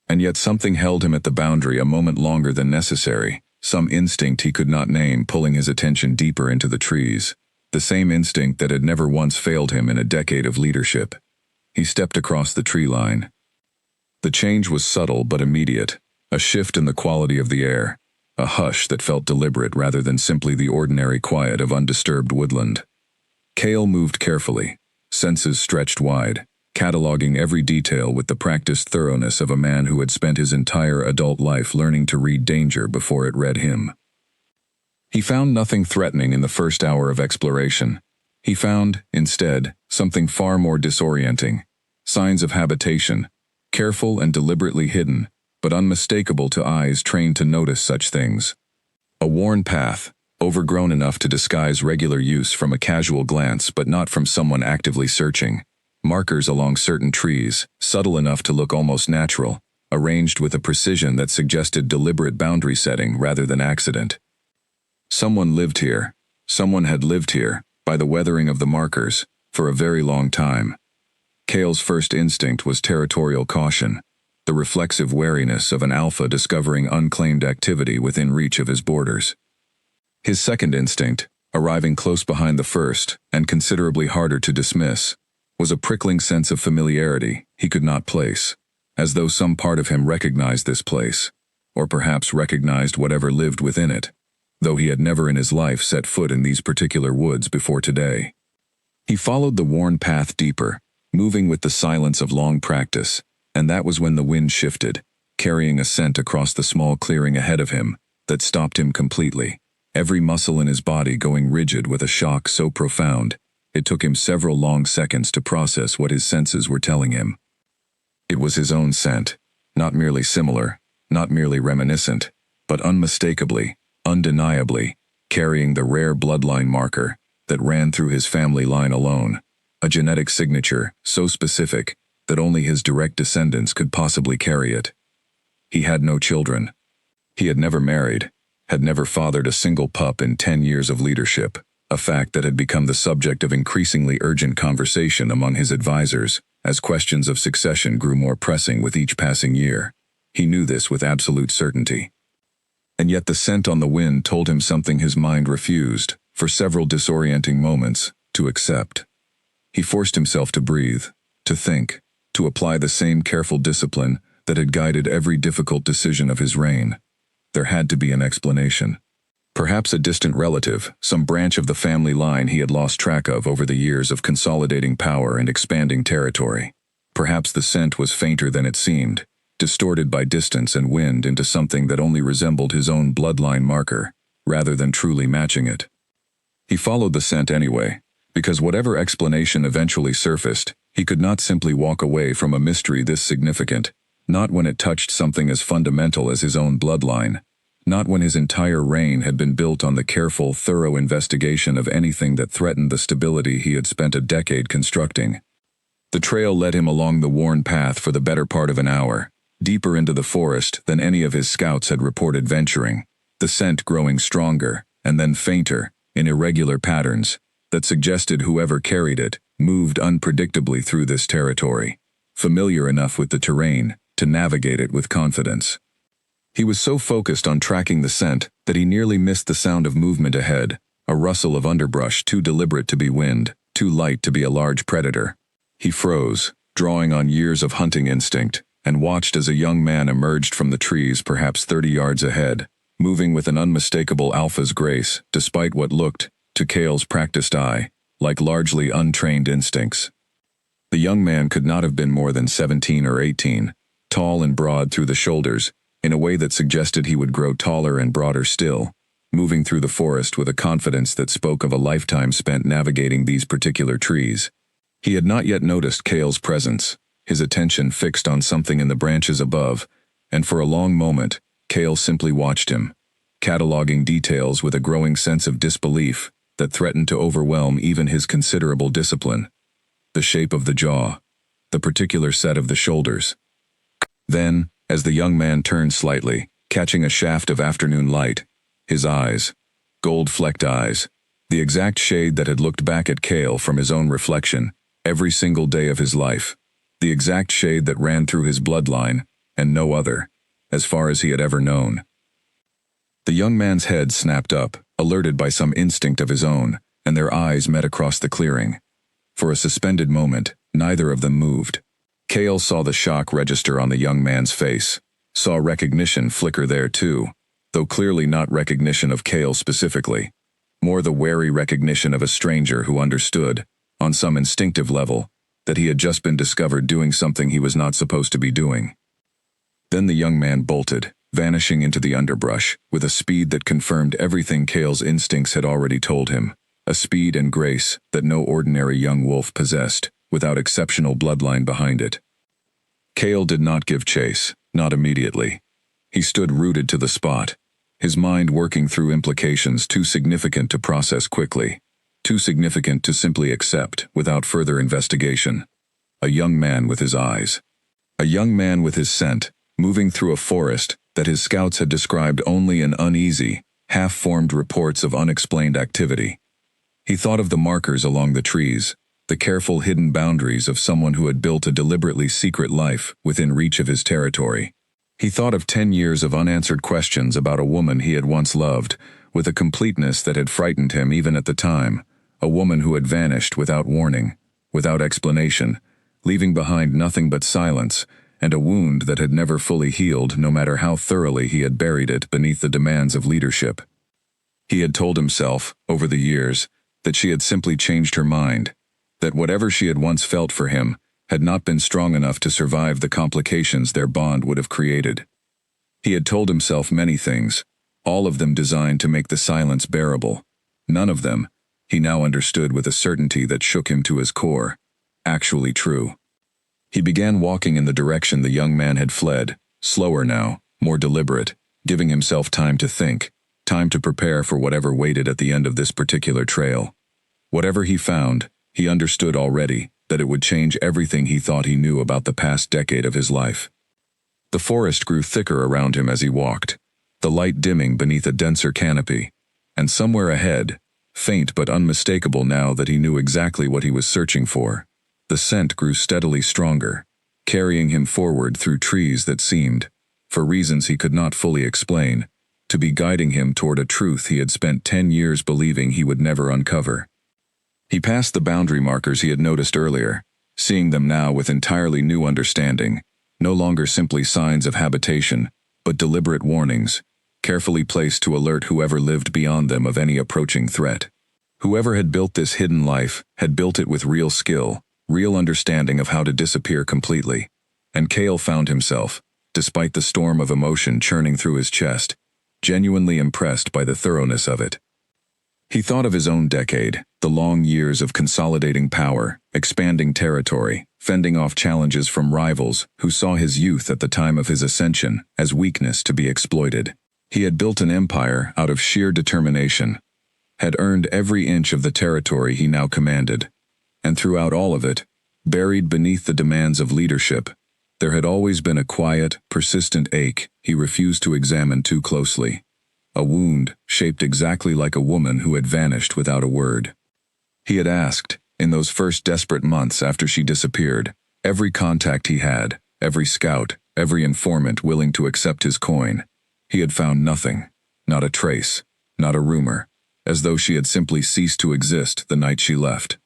And yet something held him at the boundary a moment longer than necessary, some instinct he could not name pulling his attention deeper into the trees, the same instinct that had never once failed him in a decade of leadership. He stepped across the tree line. The change was subtle but immediate, a shift in the quality of the air, a hush that felt deliberate rather than simply the ordinary quiet of undisturbed woodland. Cale moved carefully, senses stretched wide, cataloging every detail with the practiced thoroughness of a man who had spent his entire adult life learning to read danger before it read him. He found nothing threatening in the first hour of exploration. He found, instead, something far more disorienting: signs of habitation, careful and deliberately hidden, but unmistakable to eyes trained to notice such things. A worn path, overgrown enough to disguise regular use from a casual glance but not from someone actively searching. Markers along certain trees, subtle enough to look almost natural, arranged with a precision that suggested deliberate boundary setting rather than accident. Someone lived here. Someone had lived here, by the weathering of the markers, for a very long time. Cale's first instinct was territorial caution, the reflexive wariness of an alpha discovering unclaimed activity within reach of his borders. His second instinct, arriving close behind the first, and considerably harder to dismiss, was a prickling sense of familiarity he could not place, as though some part of him recognized this place, or perhaps recognized whatever lived within it, though he had never in his life set foot in these particular woods before today. He followed the worn path deeper, moving with the silence of long practice, and that was when the wind shifted, carrying a scent across the small clearing ahead of him that stopped him completely, every muscle in his body going rigid with a shock so profound it took him several long seconds to process what his senses were telling him. It was his own scent, not merely similar, not merely reminiscent, but unmistakably, undeniably, carrying the rare bloodline marker that ran through his family line alone, a genetic signature so specific that only his direct descendants could possibly carry it. He had no children. He had never married, had never fathered a single pup in 10 years of leadership, a fact that had become the subject of increasingly urgent conversation among his advisors as questions of succession grew more pressing with each passing year. He knew this with absolute certainty. And yet the scent on the wind told him something his mind refused, for several disorienting moments, to accept. He forced himself to breathe, to think, to apply the same careful discipline that had guided every difficult decision of his reign. There had to be an explanation. Perhaps a distant relative, some branch of the family line he had lost track of over the years of consolidating power and expanding territory. Perhaps the scent was fainter than it seemed, distorted by distance and wind into something that only resembled his own bloodline marker, rather than truly matching it. He followed the scent anyway, because whatever explanation eventually surfaced, he could not simply walk away from a mystery this significant, not when it touched something as fundamental as his own bloodline, not when his entire reign had been built on the careful, thorough investigation of anything that threatened the stability he had spent a decade constructing. The trail led him along the worn path for the better part of an hour, deeper into the forest than any of his scouts had reported venturing, the scent growing stronger, and then fainter, in irregular patterns, that suggested whoever carried it moved unpredictably through this territory, familiar enough with the terrain to navigate it with confidence. He was so focused on tracking the scent that he nearly missed the sound of movement ahead, a rustle of underbrush too deliberate to be wind, too light to be a large predator. He froze, drawing on years of hunting instinct, and watched as a young man emerged from the trees perhaps 30 yards ahead, moving with an unmistakable alpha's grace, despite what looked, to Cale's practiced eye, like largely untrained instincts. The young man could not have been more than 17 or 18, tall and broad through the shoulders, in a way that suggested he would grow taller and broader still, moving through the forest with a confidence that spoke of a lifetime spent navigating these particular trees. He had not yet noticed Cale's presence, his attention fixed on something in the branches above, and for a long moment, Cale simply watched him, cataloging details with a growing sense of disbelief that threatened to overwhelm even his considerable discipline. The shape of the jaw, the particular set of the shoulders. Then, as the young man turned slightly, catching a shaft of afternoon light, his eyes, gold-flecked eyes, the exact shade that had looked back at Cale from his own reflection every single day of his life, the exact shade that ran through his bloodline, and no other, as far as he had ever known. The young man's head snapped up, alerted by some instinct of his own, and their eyes met across the clearing. For a suspended moment, neither of them moved. Cale saw the shock register on the young man's face, saw recognition flicker there too, though clearly not recognition of Cale specifically, more the wary recognition of a stranger who understood, on some instinctive level, that he had just been discovered doing something he was not supposed to be doing. Then the young man bolted, vanishing into the underbrush, with a speed that confirmed everything Cale's instincts had already told him, a speed and grace that no ordinary young wolf possessed, without exceptional bloodline behind it. Cale did not give chase, not immediately. He stood rooted to the spot, his mind working through implications too significant to process quickly, too significant to simply accept without further investigation. A young man with his eyes. A young man with his scent, moving through a forest that his scouts had described only in uneasy, half-formed reports of unexplained activity. He thought of the markers along the trees, the careful hidden boundaries of someone who had built a deliberately secret life within reach of his territory. He thought of 10 years of unanswered questions about a woman he had once loved, with a completeness that had frightened him even at the time, a woman who had vanished without warning, without explanation, leaving behind nothing but silence, and a wound that had never fully healed no matter how thoroughly he had buried it beneath the demands of leadership. He had told himself, over the years, that she had simply changed her mind, that whatever she had once felt for him had not been strong enough to survive the complications their bond would have created. He had told himself many things, all of them designed to make the silence bearable. None of them, he now understood with a certainty that shook him to his core, actually true. He began walking in the direction the young man had fled, slower now, more deliberate, giving himself time to think, Time to prepare for whatever waited at the end of this particular trail. Whatever he found, he understood already that it would change everything he thought he knew about the past decade of his life. The forest grew thicker around him as he walked, the light dimming beneath a denser canopy, and somewhere ahead, faint but unmistakable now that he knew exactly what he was searching for, the scent grew steadily stronger, carrying him forward through trees that seemed, for reasons he could not fully explain, to be guiding him toward a truth he had spent 10 years believing he would never uncover. He passed the boundary markers he had noticed earlier, seeing them now with entirely new understanding, no longer simply signs of habitation, but deliberate warnings, carefully placed to alert whoever lived beyond them of any approaching threat. Whoever had built this hidden life had built it with real skill, real understanding of how to disappear completely, and Cale found himself, despite the storm of emotion churning through his chest, genuinely impressed by the thoroughness of it. He thought of his own decade, the long years of consolidating power, expanding territory, fending off challenges from rivals who saw his youth at the time of his ascension as weakness to be exploited. He had built an empire out of sheer determination, had earned every inch of the territory he now commanded, and throughout all of it, buried beneath the demands of leadership, there had always been a quiet, persistent ache he refused to examine too closely. A wound shaped exactly like a woman who had vanished without a word. He had asked, in those first desperate months after she disappeared, every contact he had, every scout, every informant willing to accept his coin. He had found nothing, not a trace, not a rumor, as though she had simply ceased to exist the night she left.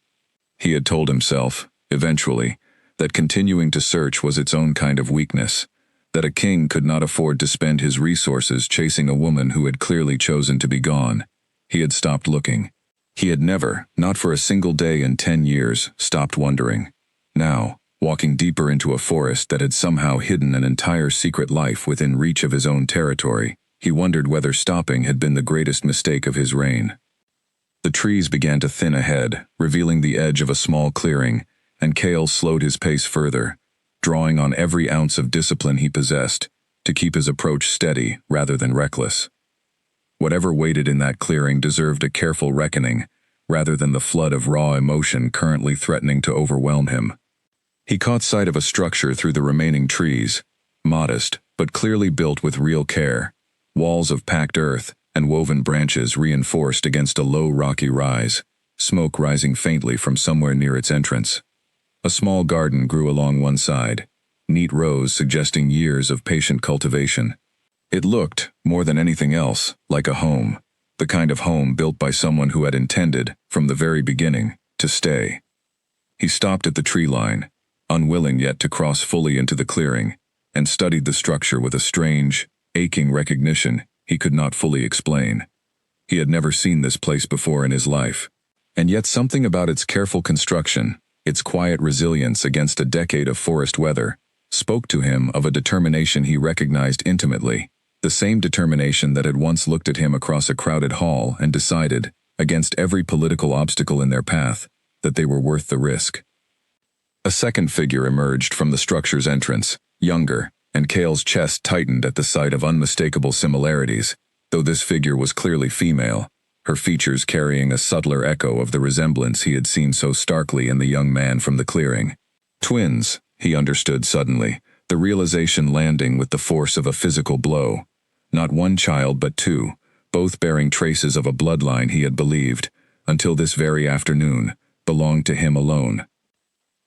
He had told himself, eventually, that continuing to search was its own kind of weakness, that a king could not afford to spend his resources chasing a woman who had clearly chosen to be gone. He had stopped looking. He had never, not for a single day in 10 years, stopped wondering. Now, walking deeper into a forest that had somehow hidden an entire secret life within reach of his own territory, he wondered whether stopping had been the greatest mistake of his reign. The trees began to thin ahead, revealing the edge of a small clearing, and Cale slowed his pace further, drawing on every ounce of discipline he possessed to keep his approach steady rather than reckless. Whatever waited in that clearing deserved a careful reckoning, rather than the flood of raw emotion currently threatening to overwhelm him. He caught sight of a structure through the remaining trees, modest, but clearly built with real care, walls of packed earth and woven branches reinforced against a low rocky rise, smoke rising faintly from somewhere near its entrance. A small garden grew along one side, neat rows suggesting years of patient cultivation. It looked, more than anything else, like a home, the kind of home built by someone who had intended, from the very beginning, to stay. He stopped at the tree line, unwilling yet to cross fully into the clearing, and studied the structure with a strange, aching recognition he could not fully explain. He had never seen this place before in his life, and yet something about its careful construction, its quiet resilience against a decade of forest weather, spoke to him of a determination he recognized intimately, the same determination that had once looked at him across a crowded hall and decided, against every political obstacle in their path, that they were worth the risk. A second figure emerged from the structure's entrance, younger, and Cale's chest tightened at the sight of unmistakable similarities, though this figure was clearly female, her features carrying a subtler echo of the resemblance he had seen so starkly in the young man from the clearing. Twins, he understood suddenly, the realization landing with the force of a physical blow. Not one child but two, both bearing traces of a bloodline he had believed, until this very afternoon, belonged to him alone.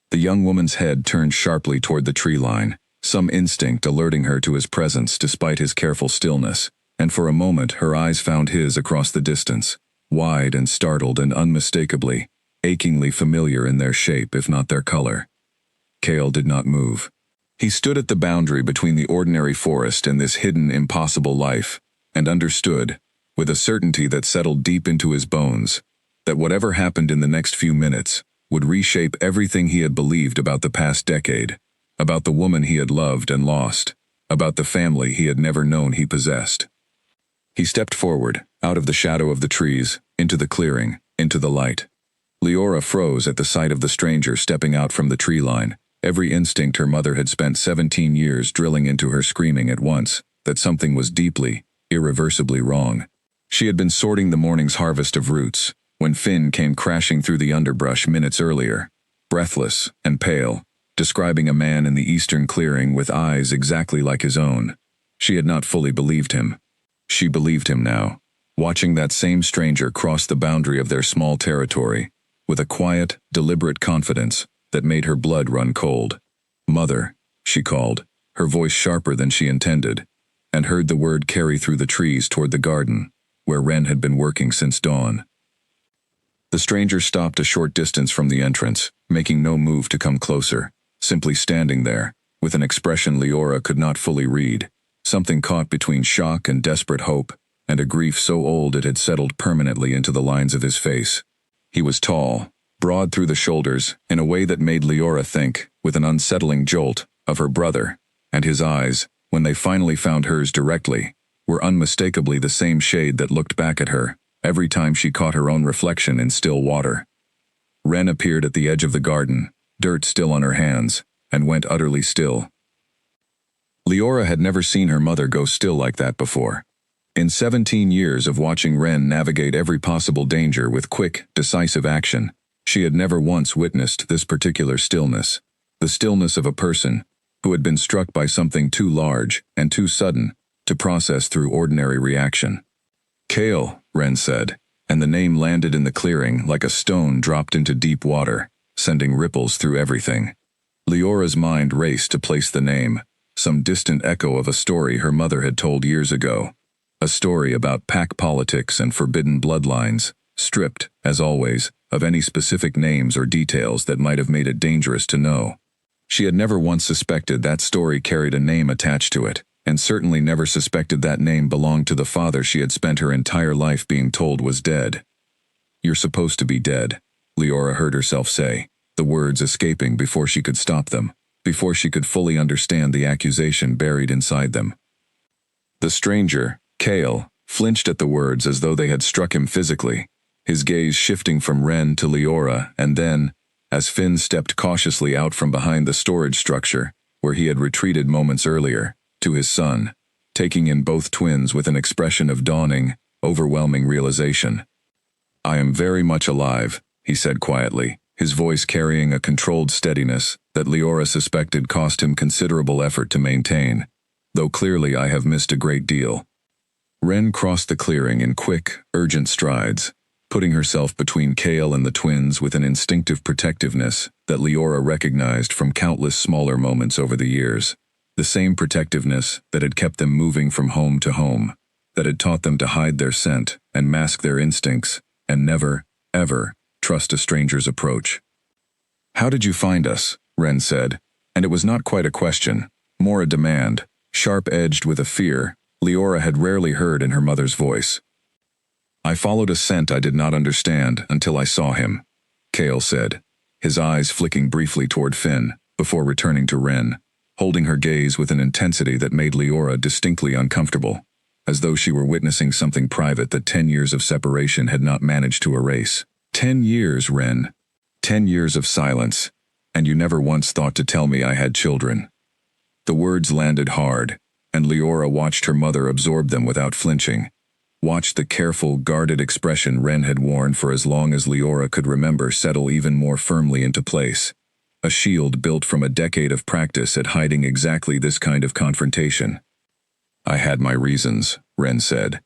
The young woman's head turned sharply toward the tree line, some instinct alerting her to his presence despite his careful stillness, and for a moment her eyes found his across the distance, wide and startled and unmistakably, achingly familiar in their shape if not their color. Cale did not move. He stood at the boundary between the ordinary forest and this hidden, impossible life, and understood, with a certainty that settled deep into his bones, that whatever happened in the next few minutes would reshape everything he had believed about the past decade, about the woman he had loved and lost, about the family he had never known he possessed. He stepped forward, out of the shadow of the trees, into the clearing, into the light. Leora froze at the sight of the stranger stepping out from the tree line, every instinct her mother had spent 17 years drilling into her screaming at once that something was deeply, irreversibly wrong. She had been sorting the morning's harvest of roots when Finn came crashing through the underbrush minutes earlier, breathless and pale, describing a man in the eastern clearing with eyes exactly like his own. She had not fully believed him. She believed him now, watching that same stranger cross the boundary of their small territory, with a quiet, deliberate confidence that made her blood run cold. "Mother," she called, her voice sharper than she intended, and heard the word carry through the trees toward the garden, where Wren had been working since dawn. The stranger stopped a short distance from the entrance, making no move to come closer, simply standing there, with an expression Leora could not fully read, something caught between shock and desperate hope, and a grief so old it had settled permanently into the lines of his face. He was tall, broad through the shoulders, in a way that made Leora think, with an unsettling jolt, of her brother, and his eyes, when they finally found hers directly, were unmistakably the same shade that looked back at her every time she caught her own reflection in still water. Wren appeared at the edge of the garden, dirt still on her hands, and went utterly still. Leora had never seen her mother go still like that before. In 17 years of watching Wren navigate every possible danger with quick, decisive action, she had never once witnessed this particular stillness, the stillness of a person who had been struck by something too large and too sudden to process through ordinary reaction. "Kale," Wren said, and the name landed in the clearing like a stone dropped into deep water, sending ripples through everything. Leora's mind raced to place the name, some distant echo of a story her mother had told years ago. A story about pack politics and forbidden bloodlines, stripped, as always, of any specific names or details that might have made it dangerous to know. She had never once suspected that story carried a name attached to it, and certainly never suspected that name belonged to the father she had spent her entire life being told was dead. "You're supposed to be dead," Leora heard herself say, the words escaping before she could stop them, before she could fully understand the accusation buried inside them. The stranger, Kale, flinched at the words as though they had struck him physically, his gaze shifting from Wren to Leora, and then, as Finn stepped cautiously out from behind the storage structure, where he had retreated moments earlier, to his son, taking in both twins with an expression of dawning, overwhelming realization. "I am very much alive," he said quietly, his voice carrying a controlled steadiness that Leora suspected cost him considerable effort to maintain, though clearly I have missed a great deal. Wren crossed the clearing in quick, urgent strides, putting herself between Kale and the twins with an instinctive protectiveness that Leora recognized from countless smaller moments over the years. The same protectiveness that had kept them moving from home to home, that had taught them to hide their scent and mask their instincts, and never, ever, trust a stranger's approach. "How did you find us?" Wren said, and it was not quite a question, more a demand, sharp-edged with a fear Leora had rarely heard in her mother's voice. "I followed a scent I did not understand until I saw him," Kale said, his eyes flicking briefly toward Finn, before returning to Wren, holding her gaze with an intensity that made Leora distinctly uncomfortable, as though she were witnessing something private that 10 years of separation had not managed to erase. 10 years, Wren. 10 years of silence, and you never once thought to tell me I had children. The words landed hard, and Leora watched her mother absorb them without flinching, watched the careful, guarded expression Wren had worn for as long as Leora could remember settle even more firmly into place. A shield built from a decade of practice at hiding exactly this kind of confrontation. "I had my reasons," Wren said.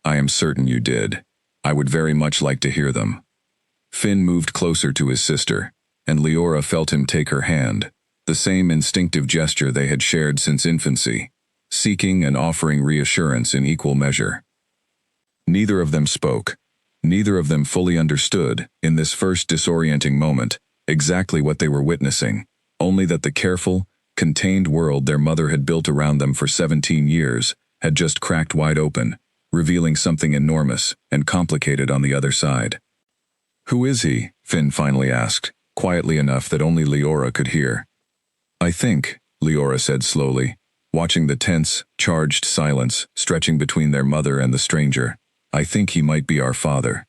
"I am certain you did. I would very much like to hear them." Finn moved closer to his sister, and Leora felt him take her hand, the same instinctive gesture they had shared since infancy, seeking and offering reassurance in equal measure. Neither of them spoke. Neither of them fully understood, in this first disorienting moment, exactly what they were witnessing, only that the careful, contained world their mother had built around them for 17 years had just cracked wide open, revealing something enormous and complicated on the other side. "Who is he?" Finn finally asked, quietly enough that only Leora could hear. "I think," Leora said slowly, watching the tense, charged silence stretching between their mother and the stranger, "I think he might be our father."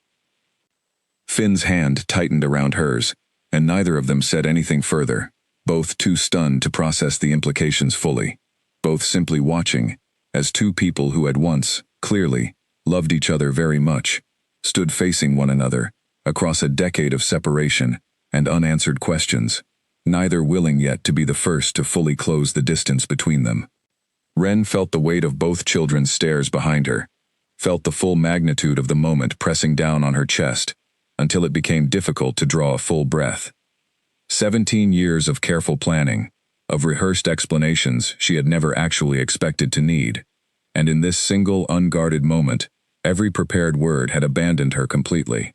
Finn's hand tightened around hers, and neither of them said anything further, both too stunned to process the implications fully, both simply watching, as two people who had once, clearly, loved each other very much, stood facing one another, across a decade of separation and unanswered questions, neither willing yet to be the first to fully close the distance between them. Ren felt the weight of both children's stares behind her, felt the full magnitude of the moment pressing down on her chest, until it became difficult to draw a full breath. 17 years of careful planning, of rehearsed explanations she had never actually expected to need, and in this single unguarded moment, every prepared word had abandoned her completely.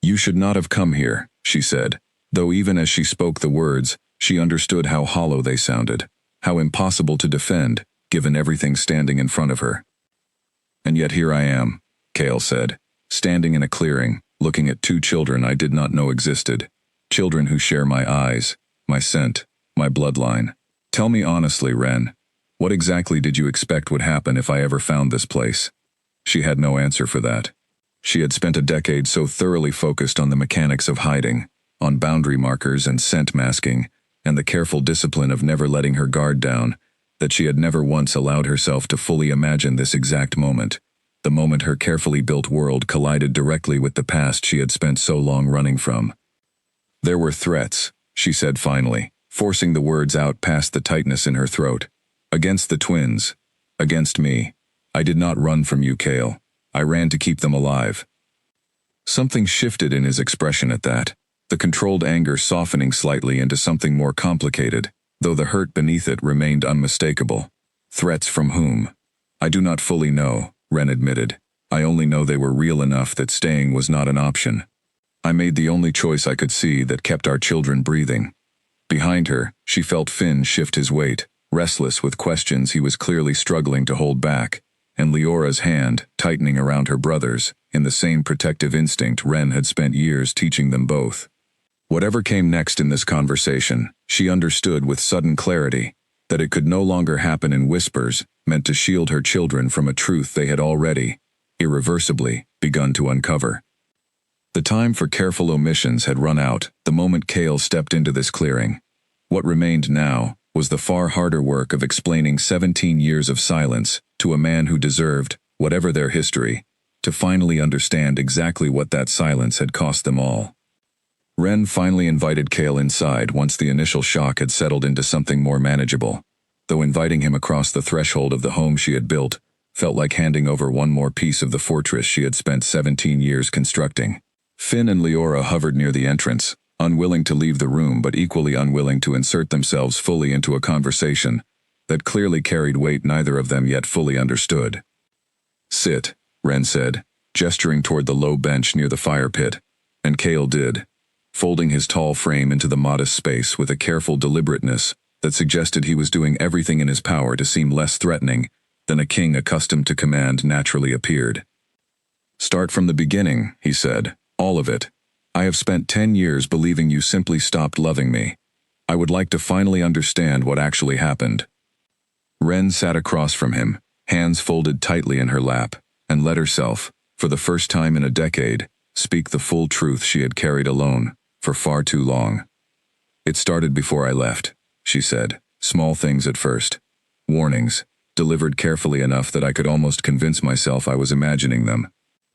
"You should not have come here," she said, though even as she spoke the words, she understood how hollow they sounded, how impossible to defend, given everything standing in front of her. "And yet here I am," Cale said, standing in a clearing, looking at two children I did not know existed, children who share my eyes, my scent, my bloodline. "Tell me honestly, Ren, what exactly did you expect would happen if I ever found this place?" She had no answer for that. She had spent a decade so thoroughly focused on the mechanics of hiding, on boundary markers and scent masking, and the careful discipline of never letting her guard down, that she had never once allowed herself to fully imagine this exact moment, the moment her carefully built world collided directly with the past she had spent so long running from. "There were threats," she said finally, forcing the words out past the tightness in her throat. "Against the twins. Against me. I did not run from you, Cale. I ran to keep them alive." Something shifted in his expression at that, the controlled anger softening slightly into something more complicated, though the hurt beneath it remained unmistakable. "Threats from whom?" "I do not fully know," Ren admitted. "I only know they were real enough that staying was not an option. I made the only choice I could see that kept our children breathing." Behind her, she felt Finn shift his weight, restless with questions he was clearly struggling to hold back, and Leora's hand tightening around her brother's, in the same protective instinct Ren had spent years teaching them both. Whatever came next in this conversation, she understood with sudden clarity that it could no longer happen in whispers meant to shield her children from a truth they had already, irreversibly, begun to uncover. The time for careful omissions had run out the moment Cale stepped into this clearing. What remained now was the far harder work of explaining 17 years of silence to a man who deserved, whatever their history, to finally understand exactly what that silence had cost them all. Ren finally invited Cale inside once the initial shock had settled into something more manageable, though inviting him across the threshold of the home she had built felt like handing over one more piece of the fortress she had spent 17 years constructing. Finn and Leora hovered near the entrance, unwilling to leave the room but equally unwilling to insert themselves fully into a conversation that clearly carried weight neither of them yet fully understood. "Sit," Ren said, gesturing toward the low bench near the fire pit, and Cale did, folding his tall frame into the modest space with a careful deliberateness that suggested he was doing everything in his power to seem less threatening than a king accustomed to command naturally appeared. "Start from the beginning," he said, "all of it. I have spent 10 years believing you simply stopped loving me. I would like to finally understand what actually happened." Ren sat across from him, hands folded tightly in her lap, and let herself, for the first time in a decade, speak the full truth she had carried alone for far too long. "It started before I left," she said, "small things at first. Warnings, delivered carefully enough that I could almost convince myself I was imagining them.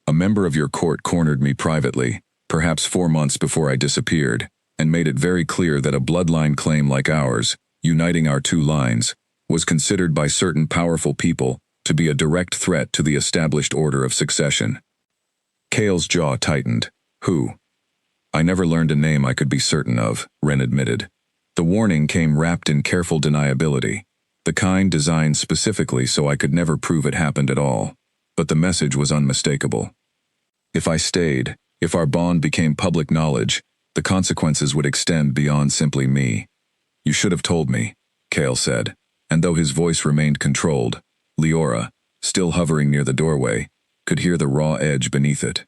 A member of your court cornered me privately, perhaps 4 months before I disappeared, and made it very clear that a bloodline claim like ours, uniting our two lines, was considered by certain powerful people to be a direct threat to the established order of succession." Cale's jaw tightened. "Who?" "I never learned a name I could be certain of," Ren admitted. "The warning came wrapped in careful deniability, the kind designed specifically so I could never prove it happened at all, but the message was unmistakable. If I stayed, if our bond became public knowledge, the consequences would extend beyond simply me. You should have told me," Cale said, and though his voice remained controlled, Leora, still hovering near the doorway, could hear the raw edge beneath it.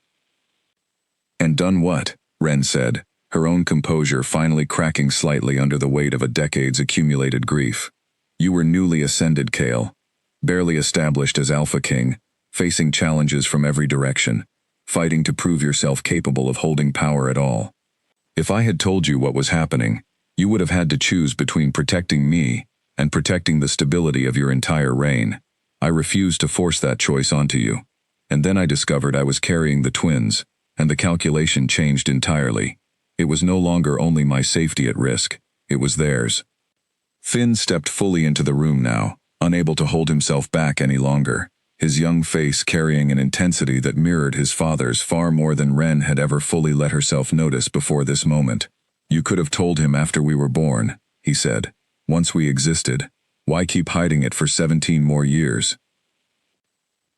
"And done what?" Ren said, her own composure finally cracking slightly under the weight of a decade's accumulated grief. "You were newly ascended, Cale, barely established as Alpha King, facing challenges from every direction, fighting to prove yourself capable of holding power at all. If I had told you what was happening, you would have had to choose between protecting me and protecting the stability of your entire reign. I refuse to force that choice onto you. And then I discovered I was carrying the twins, and the calculation changed entirely. It was no longer only my safety at risk, it was theirs. Finn stepped fully into the room now, unable to hold himself back any longer, his young face carrying an intensity that mirrored his father's far more than Ren had ever fully let herself notice before this moment. "You could have told him after we were born," he said. "Once we existed, why keep hiding it for 17 more years?"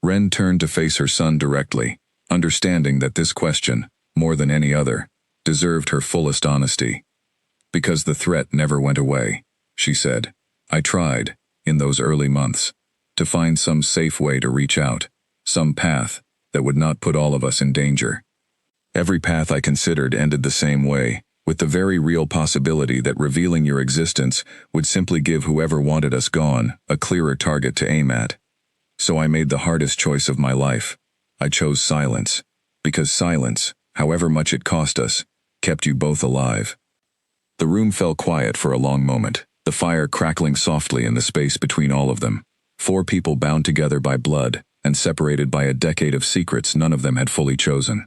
Ren turned to face her son directly, understanding that this question, more than any other, deserved her fullest honesty. "Because the threat never went away," she said. "I tried, in those early months, to find some safe way to reach out, some path that would not put all of us in danger. Every path I considered ended the same way, with the very real possibility that revealing your existence would simply give whoever wanted us gone a clearer target to aim at. So I made the hardest choice of my life. I chose silence, because silence, however much it cost us, kept you both alive." The room fell quiet for a long moment, the fire crackling softly in the space between all of them. 4 people bound together by blood, and separated by a decade of secrets none of them had fully chosen.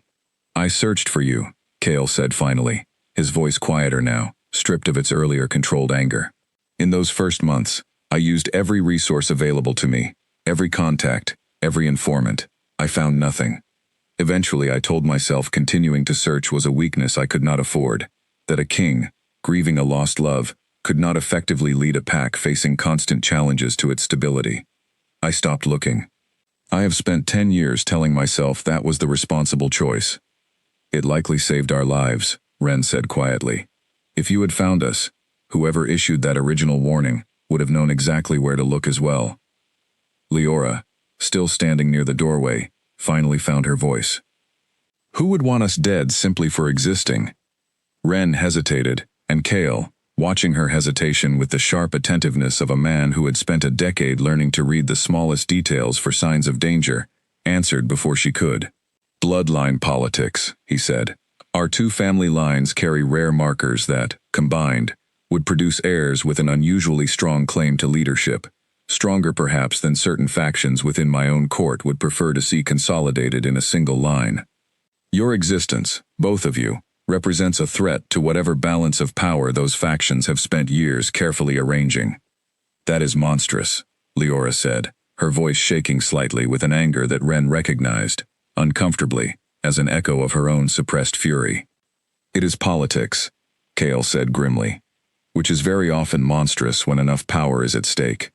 "I searched for you," Cale said finally, his voice quieter now, stripped of its earlier controlled anger. "In those first months, I used every resource available to me, every contact, every informant. I found nothing. Eventually I told myself continuing to search was a weakness I could not afford, that a king, grieving a lost love, could not effectively lead a pack facing constant challenges to its stability. I stopped looking. I have spent 10 years telling myself that was the responsible choice." "It likely saved our lives," Ren said quietly. "If you had found us, whoever issued that original warning would have known exactly where to look as well." Leora, still standing near the doorway, finally found her voice. "Who would want us dead simply for existing?" Ren hesitated, and Cale, watching her hesitation with the sharp attentiveness of a man who had spent a decade learning to read the smallest details for signs of danger, answered before she could. "Bloodline politics," he said. "Our 2 family lines carry rare markers that, combined, would produce heirs with an unusually strong claim to leadership, stronger perhaps than certain factions within my own court would prefer to see consolidated in a single line. Your existence, both of you, represents a threat to whatever balance of power those factions have spent years carefully arranging." "That is monstrous," Leora said, her voice shaking slightly with an anger that Ren recognized, uncomfortably, as an echo of her own suppressed fury. "It is politics," Cale said grimly, "which is very often monstrous when enough power is at stake."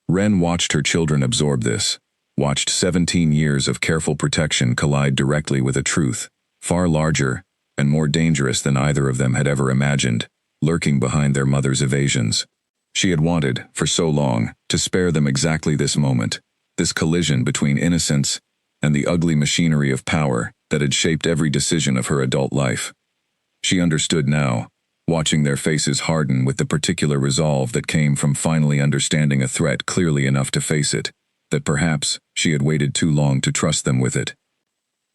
Ren watched her children absorb this, watched 17 years of careful protection collide directly with a truth, far larger and more dangerous than either of them had ever imagined, lurking behind their mother's evasions. She had wanted, for so long, to spare them exactly this moment, this collision between innocence and the ugly machinery of power that had shaped every decision of her adult life. She understood now, watching their faces harden with the particular resolve that came from finally understanding a threat clearly enough to face it, that perhaps she had waited too long to trust them with it.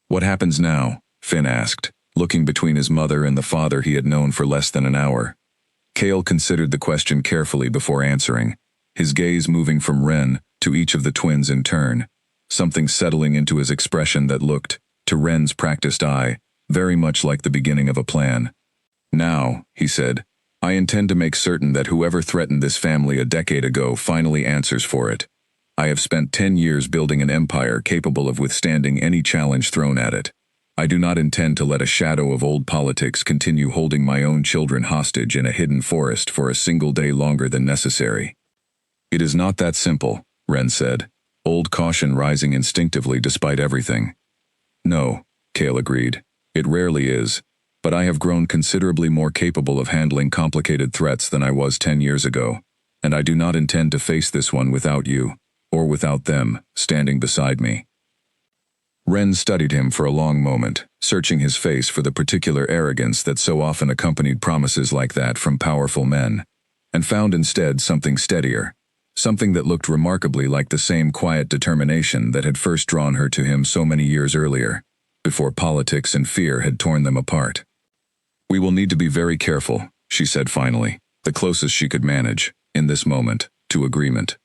"What happens now?" Finn asked, looking between his mother and the father he had known for less than an hour. Cale considered the question carefully before answering, his gaze moving from Ren to each of the twins in turn, something settling into his expression that looked, to Ren's practiced eye, very much like the beginning of a plan. "Now," he said, "I intend to make certain that whoever threatened this family a decade ago finally answers for it. I have spent 10 years building an empire capable of withstanding any challenge thrown at it. I do not intend to let a shadow of old politics continue holding my own children hostage in a hidden forest for a single day longer than necessary." "It is not that simple," Ren said, old caution rising instinctively despite everything. "No," Cale agreed, "it rarely is. But I have grown considerably more capable of handling complicated threats than I was 10 years ago, and I do not intend to face this one without you, or without them, standing beside me." Ren studied him for a long moment, searching his face for the particular arrogance that so often accompanied promises like that from powerful men, and found instead something steadier, something that looked remarkably like the same quiet determination that had first drawn her to him so many years earlier, before politics and fear had torn them apart. "We will need to be very careful," she said finally, the closest she could manage, in this moment, to agreement.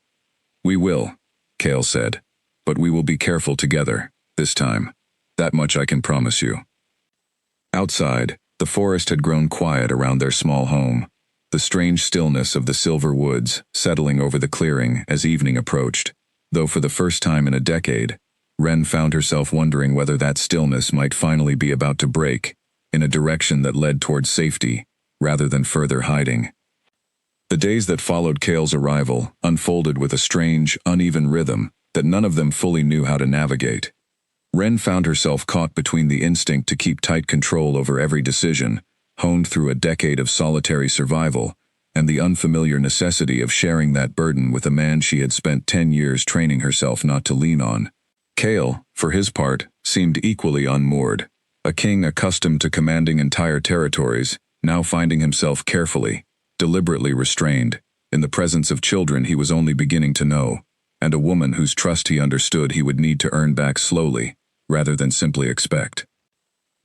"We will," Cale said, "but we will be careful together. This time. That much I can promise you. Outside, the forest had grown quiet around their small home, the strange stillness of the silver woods settling over the clearing as evening approached, though for the first time in a decade, Wren found herself wondering whether that stillness might finally be about to break, in a direction that led towards safety, rather than further hiding. The days that followed Kale's arrival unfolded with a strange, uneven rhythm that none of them fully knew how to navigate. Wren found herself caught between the instinct to keep tight control over every decision, honed through a decade of solitary survival, and the unfamiliar necessity of sharing that burden with a man she had spent 10 years training herself not to lean on. Kale, for his part, seemed equally unmoored. A king accustomed to commanding entire territories, now finding himself carefully, deliberately restrained, in the presence of children he was only beginning to know, and a woman whose trust he understood he would need to earn back slowly, rather than simply expect.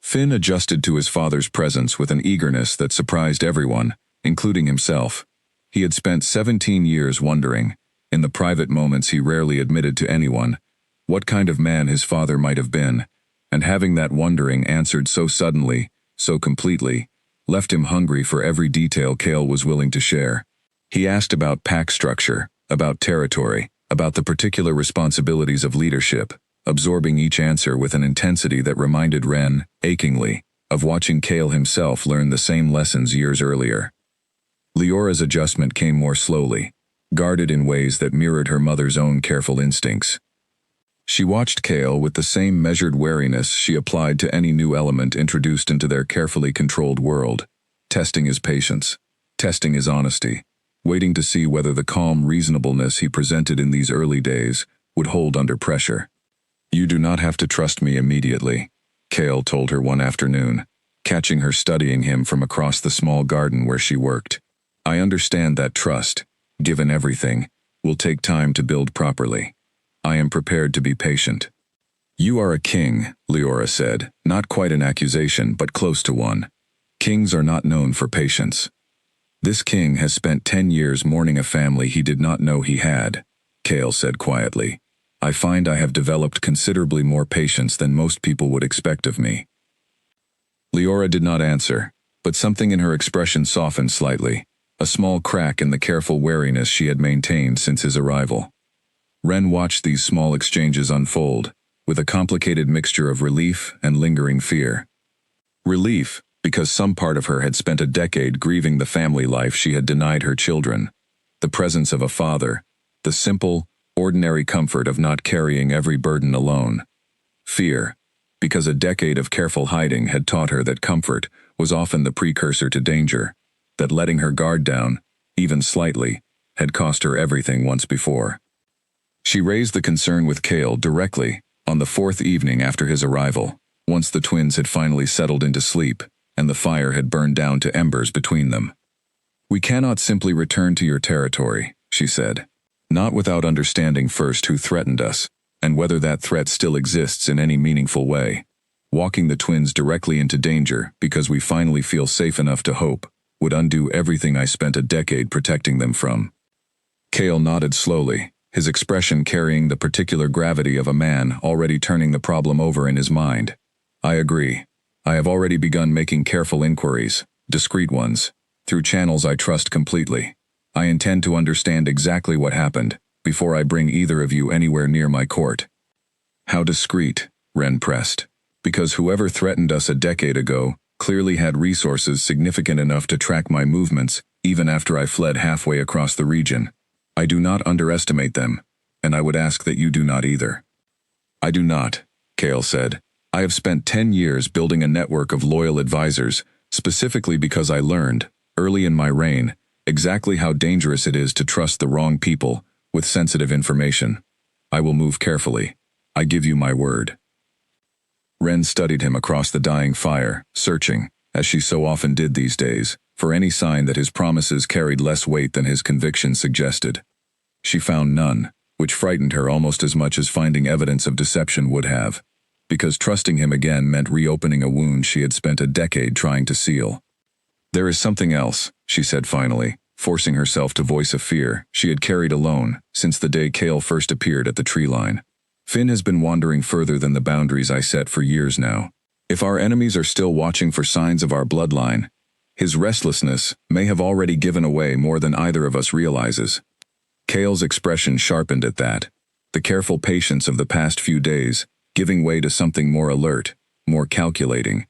Finn adjusted to his father's presence with an eagerness that surprised everyone, including himself. He had spent 17 years wondering, in the private moments he rarely admitted to anyone, what kind of man his father might have been, and having that wondering answered so suddenly, so completely, left him hungry for every detail Kale was willing to share. He asked about pack structure, about territory, about the particular responsibilities of leadership, absorbing each answer with an intensity that reminded Wren, achingly, of watching Kale himself learn the same lessons years earlier. Leora's adjustment came more slowly, guarded in ways that mirrored her mother's own careful instincts. She watched Kale with the same measured wariness she applied to any new element introduced into their carefully controlled world, testing his patience, testing his honesty, waiting to see whether the calm reasonableness he presented in these early days would hold under pressure. "You do not have to trust me immediately," Kale told her one afternoon, catching her studying him from across the small garden where she worked. "I understand that trust, given everything, will take time to build properly. I am prepared to be patient." "You are a king," Leora said, not quite an accusation but close to one. "Kings are not known for patience." "This king has spent 10 years mourning a family he did not know he had," Kale said quietly. "I find I have developed considerably more patience than most people would expect of me." Leora did not answer, but something in her expression softened slightly, a small crack in the careful wariness she had maintained since his arrival. Wren watched these small exchanges unfold, with a complicated mixture of relief and lingering fear. Relief, because some part of her had spent a decade grieving the family life she had denied her children, the presence of a father, the simple, ordinary comfort of not carrying every burden alone. Fear, because a decade of careful hiding had taught her that comfort was often the precursor to danger, that letting her guard down, even slightly, had cost her everything once before. She raised the concern with Kale directly, on the 4th evening after his arrival, once the twins had finally settled into sleep, and the fire had burned down to embers between them. "We cannot simply return to your territory," she said. "Not without understanding first who threatened us, and whether that threat still exists in any meaningful way. Walking the twins directly into danger because we finally feel safe enough to hope would undo everything I spent a decade protecting them from." Kale nodded slowly, his expression carrying the particular gravity of a man already turning the problem over in his mind. "I agree. I have already begun making careful inquiries, discreet ones, through channels I trust completely. I intend to understand exactly what happened before I bring either of you anywhere near my court." "How discreet?" Wren pressed. "Because whoever threatened us a decade ago clearly had resources significant enough to track my movements even after I fled halfway across the region. I do not underestimate them, and I would ask that you do not either." "I do not," Kale said. "I have spent 10 years building a network of loyal advisors, specifically because I learned, early in my reign, exactly how dangerous it is to trust the wrong people with sensitive information. I will move carefully. I give you my word." Wren studied him across the dying fire, searching, as she so often did these days, for any sign that his promises carried less weight than his convictions suggested. She found none, which frightened her almost as much as finding evidence of deception would have, because trusting him again meant reopening a wound she had spent a decade trying to seal. "There is something else," she said finally, forcing herself to voice a fear she had carried alone since the day Kale first appeared at the tree line. Finn has been wandering further than the boundaries I set for years now. If our enemies are still watching for signs of our bloodline, his restlessness may have already given away more than either of us realizes. Kale's expression sharpened at that, the careful patience of the past few days giving way to something more alert, more calculating,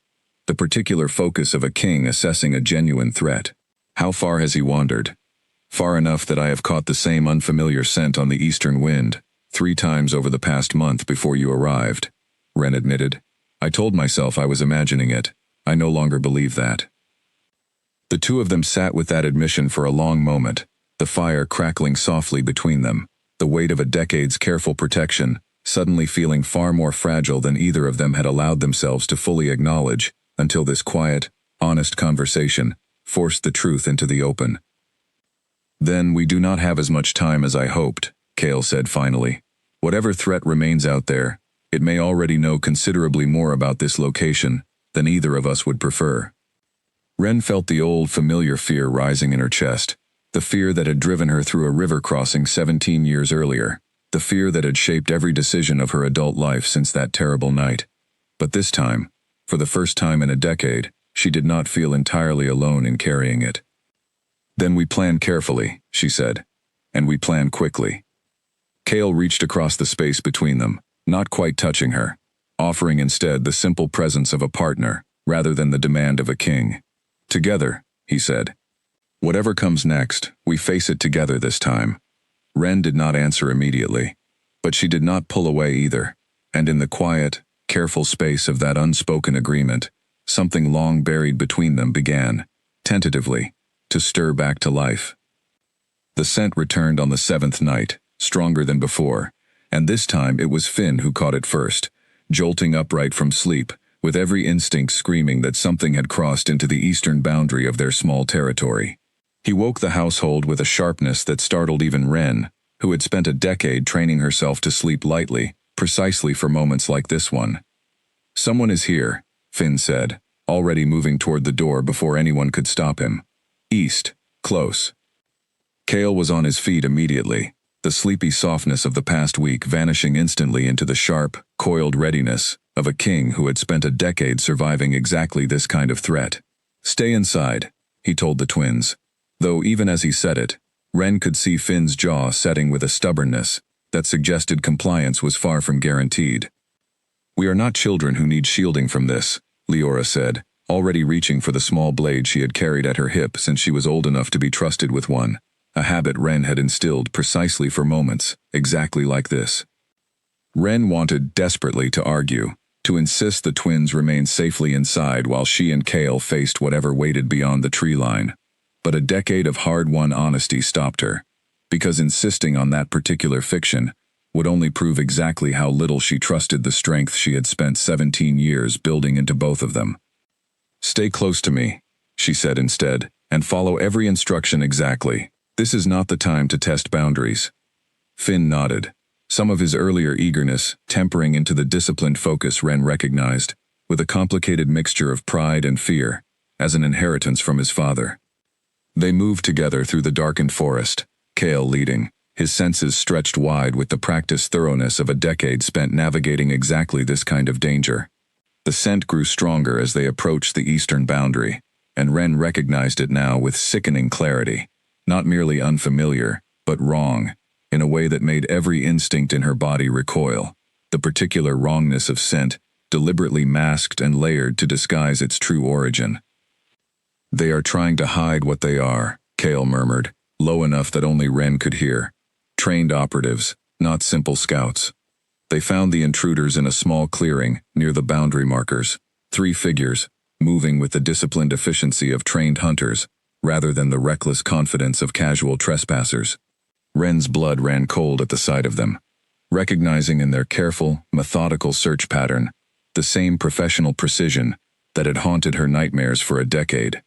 the particular focus of a king assessing a genuine threat. How far has he wandered? Far enough that I have caught the same unfamiliar scent on the eastern wind 3 times over the past month before you arrived, Ren admitted. I told myself I was imagining it. I no longer believe that. The two of them sat with that admission for a long moment, the fire crackling softly between them, the weight of a decade's careful protection, suddenly feeling far more fragile than either of them had allowed themselves to fully acknowledge, until this quiet, honest conversation forced the truth into the open. Then we do not have as much time as I hoped, Kale said finally. Whatever threat remains out there, it may already know considerably more about this location than either of us would prefer. Ren felt the old familiar fear rising in her chest, the fear that had driven her through a river crossing 17 years earlier, the fear that had shaped every decision of her adult life since that terrible night. But this time, for the first time in a decade, she did not feel entirely alone in carrying it. Then we plan carefully, she said, and we plan quickly. Kale reached across the space between them, not quite touching her, offering instead the simple presence of a partner, rather than the demand of a king. Together, he said. Whatever comes next, we face it together this time. Ren did not answer immediately, but she did not pull away either, and in the quiet, careful space of that unspoken agreement, something long buried between them began, tentatively, to stir back to life. The scent returned on the 7th night, stronger than before, and this time it was Finn who caught it first, jolting upright from sleep, with every instinct screaming that something had crossed into the eastern boundary of their small territory. He woke the household with a sharpness that startled even Ren, who had spent a decade training herself to sleep lightly, precisely for moments like this one. Someone is here, Finn said, already moving toward the door before anyone could stop him. East, close. Kale was on his feet immediately, the sleepy softness of the past week vanishing instantly into the sharp, coiled readiness of a king who had spent a decade surviving exactly this kind of threat. Stay inside, he told the twins, though even as he said it, Ren could see Finn's jaw setting with a stubbornness that suggested compliance was far from guaranteed. We are not children who need shielding from this, Leora said, already reaching for the small blade she had carried at her hip since she was old enough to be trusted with one, a habit Ren had instilled precisely for moments, exactly like this. Ren wanted desperately to argue, to insist the twins remain safely inside while she and Kale faced whatever waited beyond the tree line. But a decade of hard-won honesty stopped her, because insisting on that particular fiction would only prove exactly how little she trusted the strength she had spent 17 years building into both of them. Stay close to me, she said instead, and follow every instruction exactly. This is not the time to test boundaries. Finn nodded, some of his earlier eagerness tempering into the disciplined focus Ren recognized, with a complicated mixture of pride and fear, as an inheritance from his father. They moved together through the darkened forest, Kale leading, his senses stretched wide with the practiced thoroughness of a decade spent navigating exactly this kind of danger. The scent grew stronger as they approached the eastern boundary, and Ren recognized it now with sickening clarity, not merely unfamiliar, but wrong, in a way that made every instinct in her body recoil, the particular wrongness of scent, deliberately masked and layered to disguise its true origin. They are trying to hide what they are, Kale murmured, low enough that only Ren could hear. Trained operatives, not simple scouts. They found the intruders in a small clearing near the boundary markers, 3 figures, moving with the disciplined efficiency of trained hunters, rather than the reckless confidence of casual trespassers. Ren's blood ran cold at the sight of them, recognizing in their careful, methodical search pattern the same professional precision that had haunted her nightmares for a decade.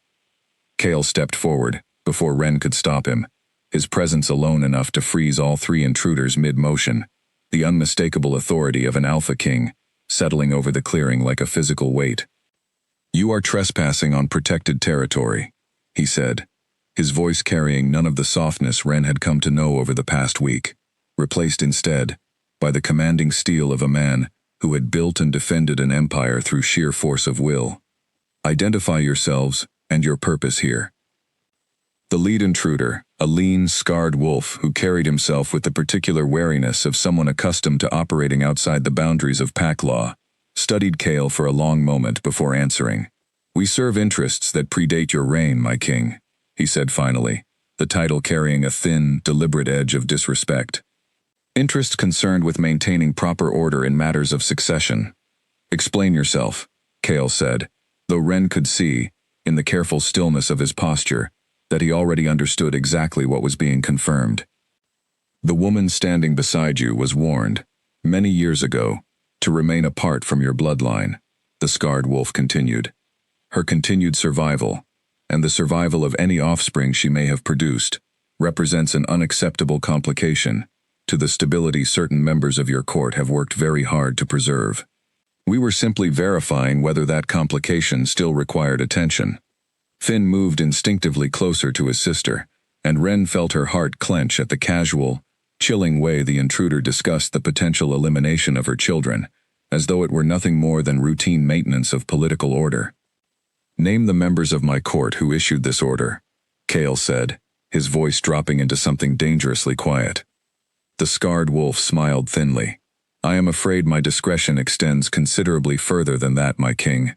Kale stepped forward, before Ren could stop him, his presence alone enough to freeze all 3 intruders mid-motion, the unmistakable authority of an alpha king, settling over the clearing like a physical weight. You are trespassing on protected territory, he said, his voice carrying none of the softness Ren had come to know over the past week, replaced instead by the commanding steel of a man who had built and defended an empire through sheer force of will. Identify yourselves and your purpose here. The lead intruder, a lean, scarred wolf who carried himself with the particular wariness of someone accustomed to operating outside the boundaries of pack law, studied Kale for a long moment before answering. "We serve interests that predate your reign, my king," he said finally, the title carrying a thin, deliberate edge of disrespect. "Interests concerned with maintaining proper order in matters of succession." "Explain yourself," Kale said, though Ren could see, in the careful stillness of his posture, that he already understood exactly what was being confirmed. "The woman standing beside you was warned, many years ago, to remain apart from your bloodline," the scarred wolf continued. "Her continued survival, and the survival of any offspring she may have produced, represents an unacceptable complication to the stability certain members of your court have worked very hard to preserve. We were simply verifying whether that complication still required attention." Finn moved instinctively closer to his sister, and Ren felt her heart clench at the casual, chilling way the intruder discussed the potential elimination of her children, as though it were nothing more than routine maintenance of political order. "Name the members of my court who issued this order," Kale said, his voice dropping into something dangerously quiet. The scarred wolf smiled thinly. "I am afraid my discretion extends considerably further than that, my king.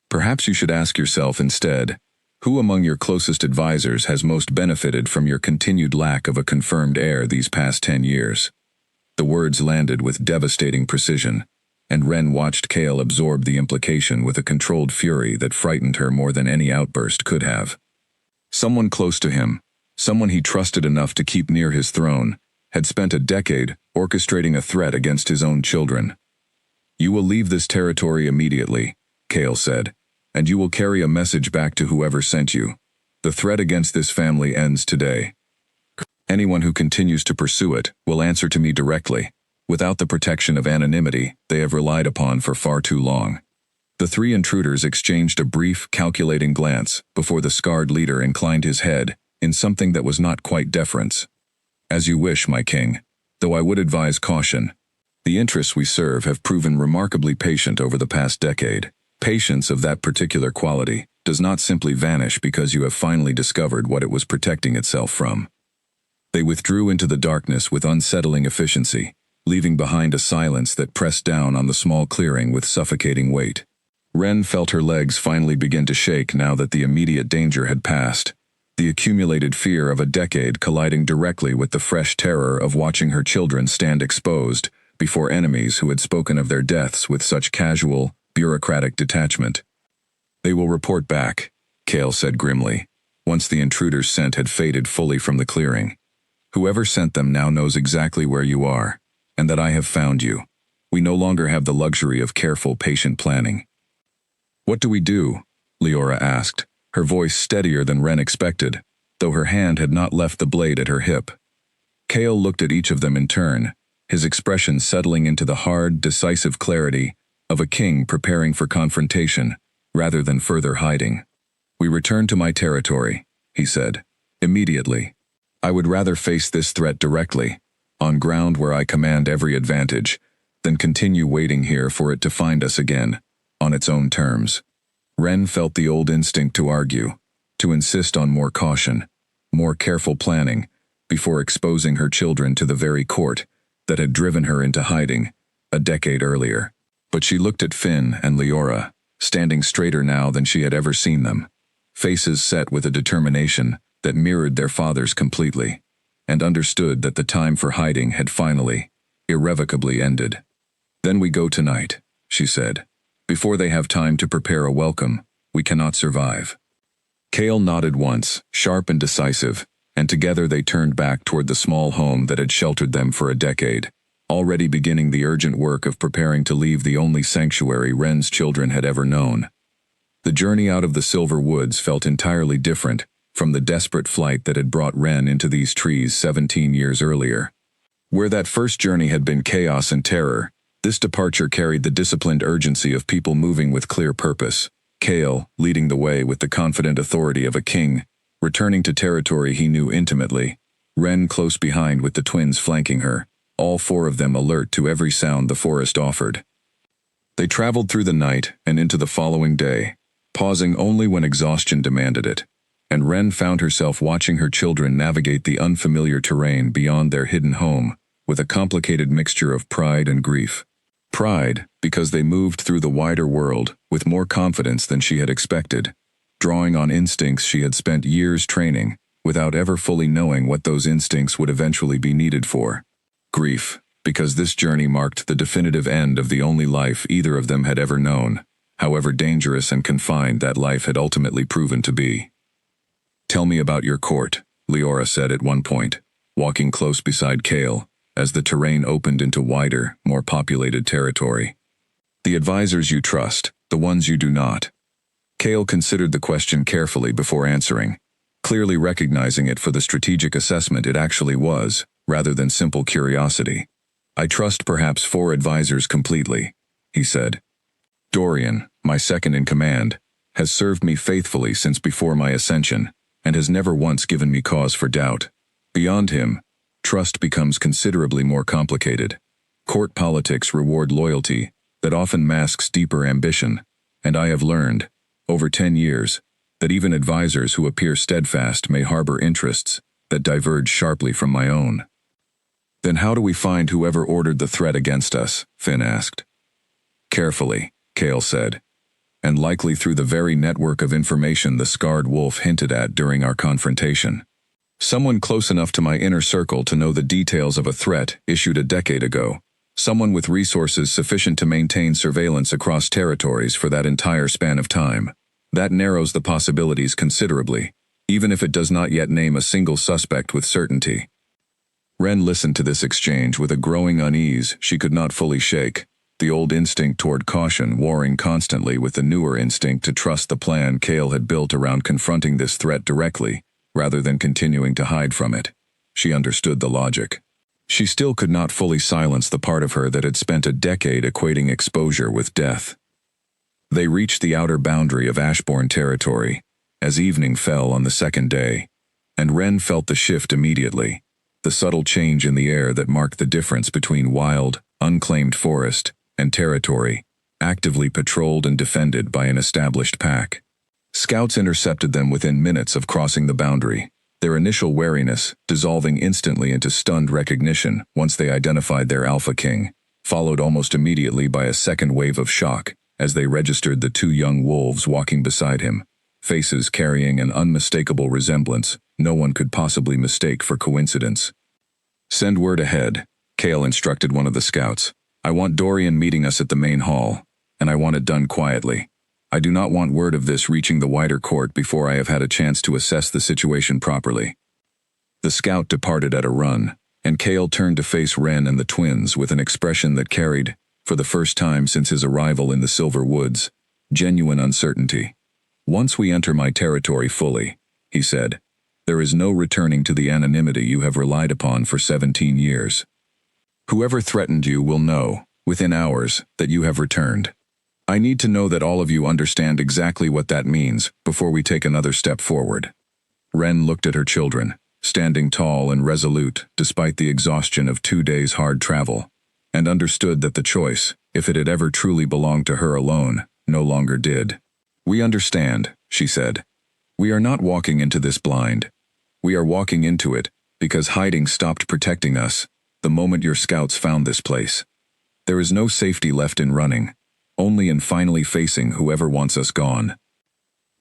Perhaps you should ask yourself instead, who among your closest advisors has most benefited from your continued lack of a confirmed heir these past 10 years? The words landed with devastating precision, and Ren watched Kale absorb the implication with a controlled fury that frightened her more than any outburst could have. Someone close to him, someone he trusted enough to keep near his throne, had spent a decade orchestrating a threat against his own children. "You will leave this territory immediately," Kale said, "and you will carry a message back to whoever sent you. The threat against this family ends today. Anyone who continues to pursue it will answer to me directly, without the protection of anonymity they have relied upon for far too long." The three intruders exchanged a brief, calculating glance before the scarred leader inclined his head in something that was not quite deference. "As you wish, my king, though I would advise caution. The interests we serve have proven remarkably patient over the past decade. Patience of that particular quality does not simply vanish because you have finally discovered what it was protecting itself from." They withdrew into the darkness with unsettling efficiency, leaving behind a silence that pressed down on the small clearing with suffocating weight. Ren felt her legs finally begin to shake now that the immediate danger had passed, the accumulated fear of a decade colliding directly with the fresh terror of watching her children stand exposed before enemies who had spoken of their deaths with such casual, bureaucratic detachment. "They will report back," Kale said grimly, once the intruder's scent had faded fully from the clearing. "Whoever sent them now knows exactly where you are, and that I have found you. We no longer have the luxury of careful, patient planning." "What do we do?" Leora asked, her voice steadier than Ren expected, though her hand had not left the blade at her hip. Kale looked at each of them in turn, his expression settling into the hard, decisive clarity of a king preparing for confrontation, rather than further hiding. "We return to my territory," he said, "immediately. I would rather face this threat directly, on ground where I command every advantage, than continue waiting here for it to find us again, on its own terms." Ren felt the old instinct to argue, to insist on more caution, more careful planning, before exposing her children to the very court that had driven her into hiding a decade earlier. But she looked at Finn and Leora, standing straighter now than she had ever seen them, faces set with a determination that mirrored their father's completely, and understood that the time for hiding had finally, irrevocably ended. "Then we go tonight," she said. "Before they have time to prepare a welcome, we cannot survive." Kale nodded once, sharp and decisive, and together they turned back toward the small home that had sheltered them for a decade, already beginning the urgent work of preparing to leave the only sanctuary Ren's children had ever known. The journey out of the Silver Woods felt entirely different from the desperate flight that had brought Ren into these trees 17 years earlier. Where that first journey had been chaos and terror, this departure carried the disciplined urgency of people moving with clear purpose. Kale, leading the way with the confident authority of a king, returning to territory he knew intimately, Ren close behind with the twins flanking her, all four of them alert to every sound the forest offered. They traveled through the night and into the following day, pausing only when exhaustion demanded it, and Wren found herself watching her children navigate the unfamiliar terrain beyond their hidden home with a complicated mixture of pride and grief. Pride, because they moved through the wider world with more confidence than she had expected, drawing on instincts she had spent years training without ever fully knowing what those instincts would eventually be needed for. Grief, because this journey marked the definitive end of the only life either of them had ever known, however dangerous and confined that life had ultimately proven to be. "Tell me about your court," Leora said at one point, walking close beside Kale, as the terrain opened into wider, more populated territory. "The advisors you trust, the ones you do not." Kale considered the question carefully before answering, clearly recognizing it for the strategic assessment it actually was, rather than simple curiosity. "I trust perhaps 4 advisors completely," he said. "Dorian, my second in command, has served me faithfully since before my ascension, and has never once given me cause for doubt. Beyond him, trust becomes considerably more complicated. Court politics reward loyalty that often masks deeper ambition, and I have learned, over 10 years, that even advisors who appear steadfast may harbor interests that diverge sharply from my own." "Then how do we find whoever ordered the threat against us?" Finn asked. "Carefully," Kale said, "and likely through the very network of information the scarred wolf hinted at during our confrontation. Someone close enough to my inner circle to know the details of a threat issued a decade ago. Someone with resources sufficient to maintain surveillance across territories for that entire span of time. That narrows the possibilities considerably, even if it does not yet name a single suspect with certainty." Wren listened to this exchange with a growing unease she could not fully shake, the old instinct toward caution warring constantly with the newer instinct to trust the plan Kale had built around confronting this threat directly, rather than continuing to hide from it. She understood the logic. She still could not fully silence the part of her that had spent a decade equating exposure with death. They reached the outer boundary of Ashbourne territory, as evening fell on the second day, and Wren felt the shift immediately, the subtle change in the air that marked the difference between wild, unclaimed forest and territory, actively patrolled and defended by an established pack. Scouts intercepted them within minutes of crossing the boundary, their initial wariness dissolving instantly into stunned recognition once they identified their alpha king, followed almost immediately by a second wave of shock as they registered the 2 young wolves walking beside him, faces carrying an unmistakable resemblance no one could possibly mistake for coincidence. "Send word ahead," Kale instructed one of the scouts. "I want Dorian meeting us at the main hall, and I want it done quietly. I do not want word of this reaching the wider court before I have had a chance to assess the situation properly." The scout departed at a run, and Kale turned to face Wren and the twins with an expression that carried, for the first time since his arrival in the Silver Woods, genuine uncertainty. "Once we enter my territory fully," he said, "there is no returning to the anonymity you have relied upon for 17 years. Whoever threatened you will know, within hours, that you have returned. I need to know that all of you understand exactly what that means before we take another step forward." Wren looked at her children, standing tall and resolute despite the exhaustion of 2 days' hard travel, and understood that the choice, if it had ever truly belonged to her alone, no longer did. "We understand," she said. "We are not walking into this blind. We are walking into it because hiding stopped protecting us the moment your scouts found this place. There is no safety left in running, only in finally facing whoever wants us gone."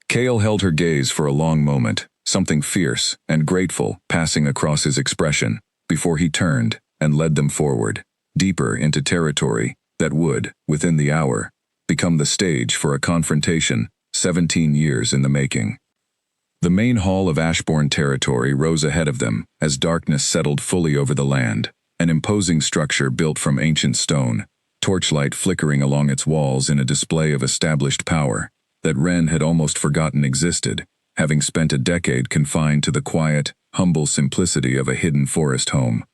Kale held her gaze for a long moment, something fierce and grateful passing across his expression, before he turned and led them forward, deeper into territory that would, within the hour, become the stage for a confrontation 17 years in the making. The main hall of Ashbourne territory rose ahead of them as darkness settled fully over the land, an imposing structure built from ancient stone, torchlight flickering along its walls in a display of established power that Wren had almost forgotten existed, having spent a decade confined to the quiet, humble simplicity of a hidden forest home.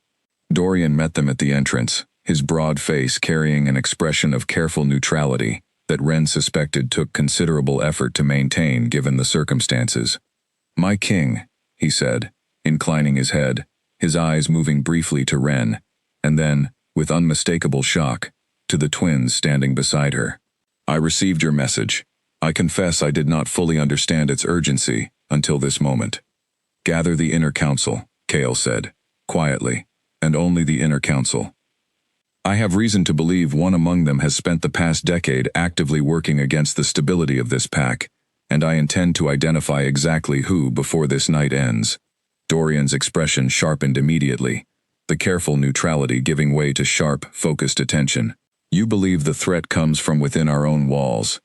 Dorian met them at the entrance, his broad face carrying an expression of careful neutrality that Wren suspected took considerable effort to maintain given the circumstances. "My king," he said, inclining his head, his eyes moving briefly to Wren, and then, with unmistakable shock, to the twins standing beside her. I received your message. I confess I did not fully understand its urgency until this moment. Gather the inner council, Kale said, quietly, and only the inner council. I have reason to believe one among them has spent the past decade actively working against the stability of this pack, and I intend to identify exactly who before this night ends. Dorian's expression sharpened immediately, the careful neutrality giving way to sharp, focused attention. You believe the threat comes from within our own walls.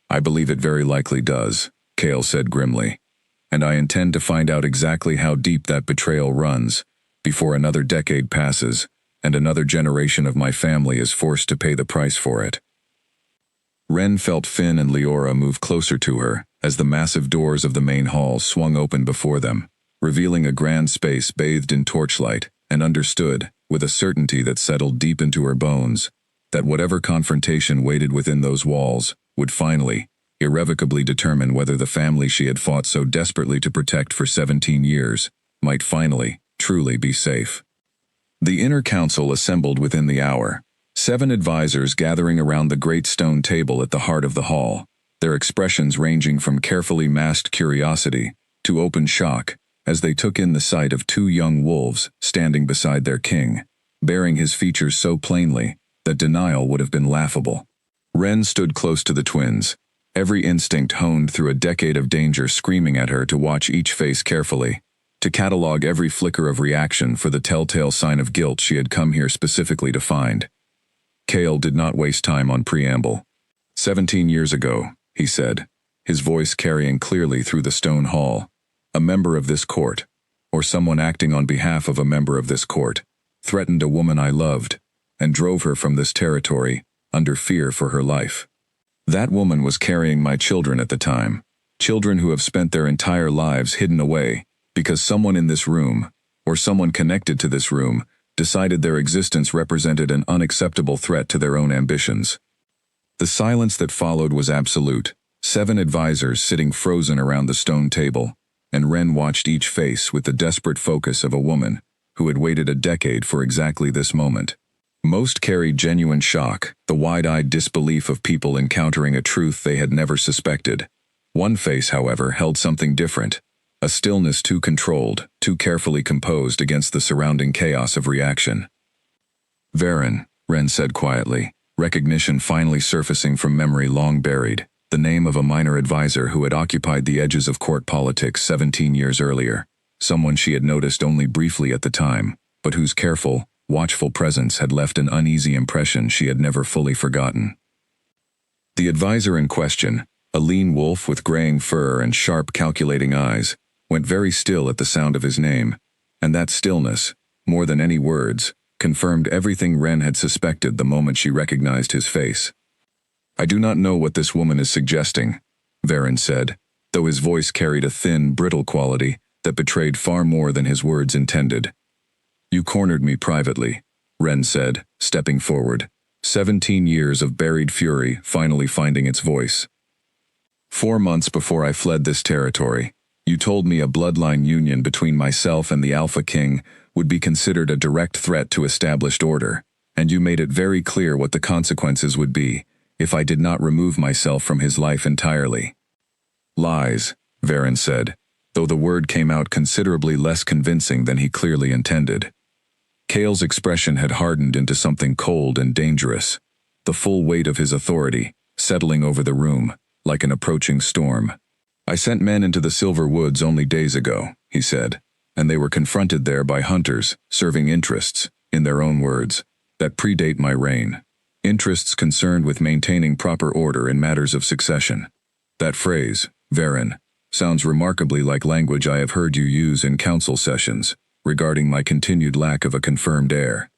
I believe it very likely does, Kale said grimly, and I intend to find out exactly how deep that betrayal runs, before another decade passes, and another generation of my family is forced to pay the price for it. Ren felt Finn and Leora move closer to her as the massive doors of the main hall swung open before them, revealing a grand space bathed in torchlight, and understood, with a certainty that settled deep into her bones, that whatever confrontation waited within those walls would finally, irrevocably determine whether the family she had fought so desperately to protect for 17 years might finally, truly be safe. The inner council assembled within the hour, 7 advisors gathering around the great stone table at the heart of the hall, their expressions ranging from carefully masked curiosity to open shock as they took in the sight of 2 young wolves standing beside their king, bearing his features so plainly that denial would have been laughable. Ren stood close to the twins, every instinct honed through a decade of danger screaming at her to watch each face carefully, to catalog every flicker of reaction for the telltale sign of guilt she had come here specifically to find. Kale did not waste time on preamble. 17 years ago, he said, his voice carrying clearly through the stone hall, a member of this court, or someone acting on behalf of a member of this court, threatened a woman I loved, and drove her from this territory, under fear for her life. That woman was carrying my children at the time, children who have spent their entire lives hidden away, because someone in this room, or someone connected to this room, decided their existence represented an unacceptable threat to their own ambitions. The silence that followed was absolute, 7 advisors sitting frozen around the stone table, and Ren watched each face with the desperate focus of a woman who had waited a decade for exactly this moment. Most carried genuine shock, the wide-eyed disbelief of people encountering a truth they had never suspected. One face, however, held something different, a stillness too controlled, too carefully composed against the surrounding chaos of reaction. Varen, Ren said quietly, recognition finally surfacing from memory long buried, the name of a minor advisor who had occupied the edges of court politics 17 years earlier, someone she had noticed only briefly at the time, but whose careful, watchful presence had left an uneasy impression she had never fully forgotten. The advisor in question, a lean wolf with graying fur and sharp, calculating eyes, went very still at the sound of his name, and that stillness, more than any words, confirmed everything Ren had suspected the moment she recognized his face. I do not know what this woman is suggesting, Varen said, though his voice carried a thin, brittle quality that betrayed far more than his words intended. You cornered me privately, Ren said, stepping forward, 17 years of buried fury finally finding its voice. 4 months before I fled this territory, you told me a bloodline union between myself and the Alpha King would be considered a direct threat to established order, and you made it very clear what the consequences would be if I did not remove myself from his life entirely. Lies, Varen said, though the word came out considerably less convincing than he clearly intended. Kale's expression had hardened into something cold and dangerous, the full weight of his authority settling over the room like an approaching storm. I sent men into the Silver Woods only days ago, he said, and they were confronted there by hunters serving interests, in their own words, that predate my reign. Interests concerned with maintaining proper order in matters of succession. That phrase, Varen, sounds remarkably like language I have heard you use in council sessions, regarding my continued lack of a confirmed heir.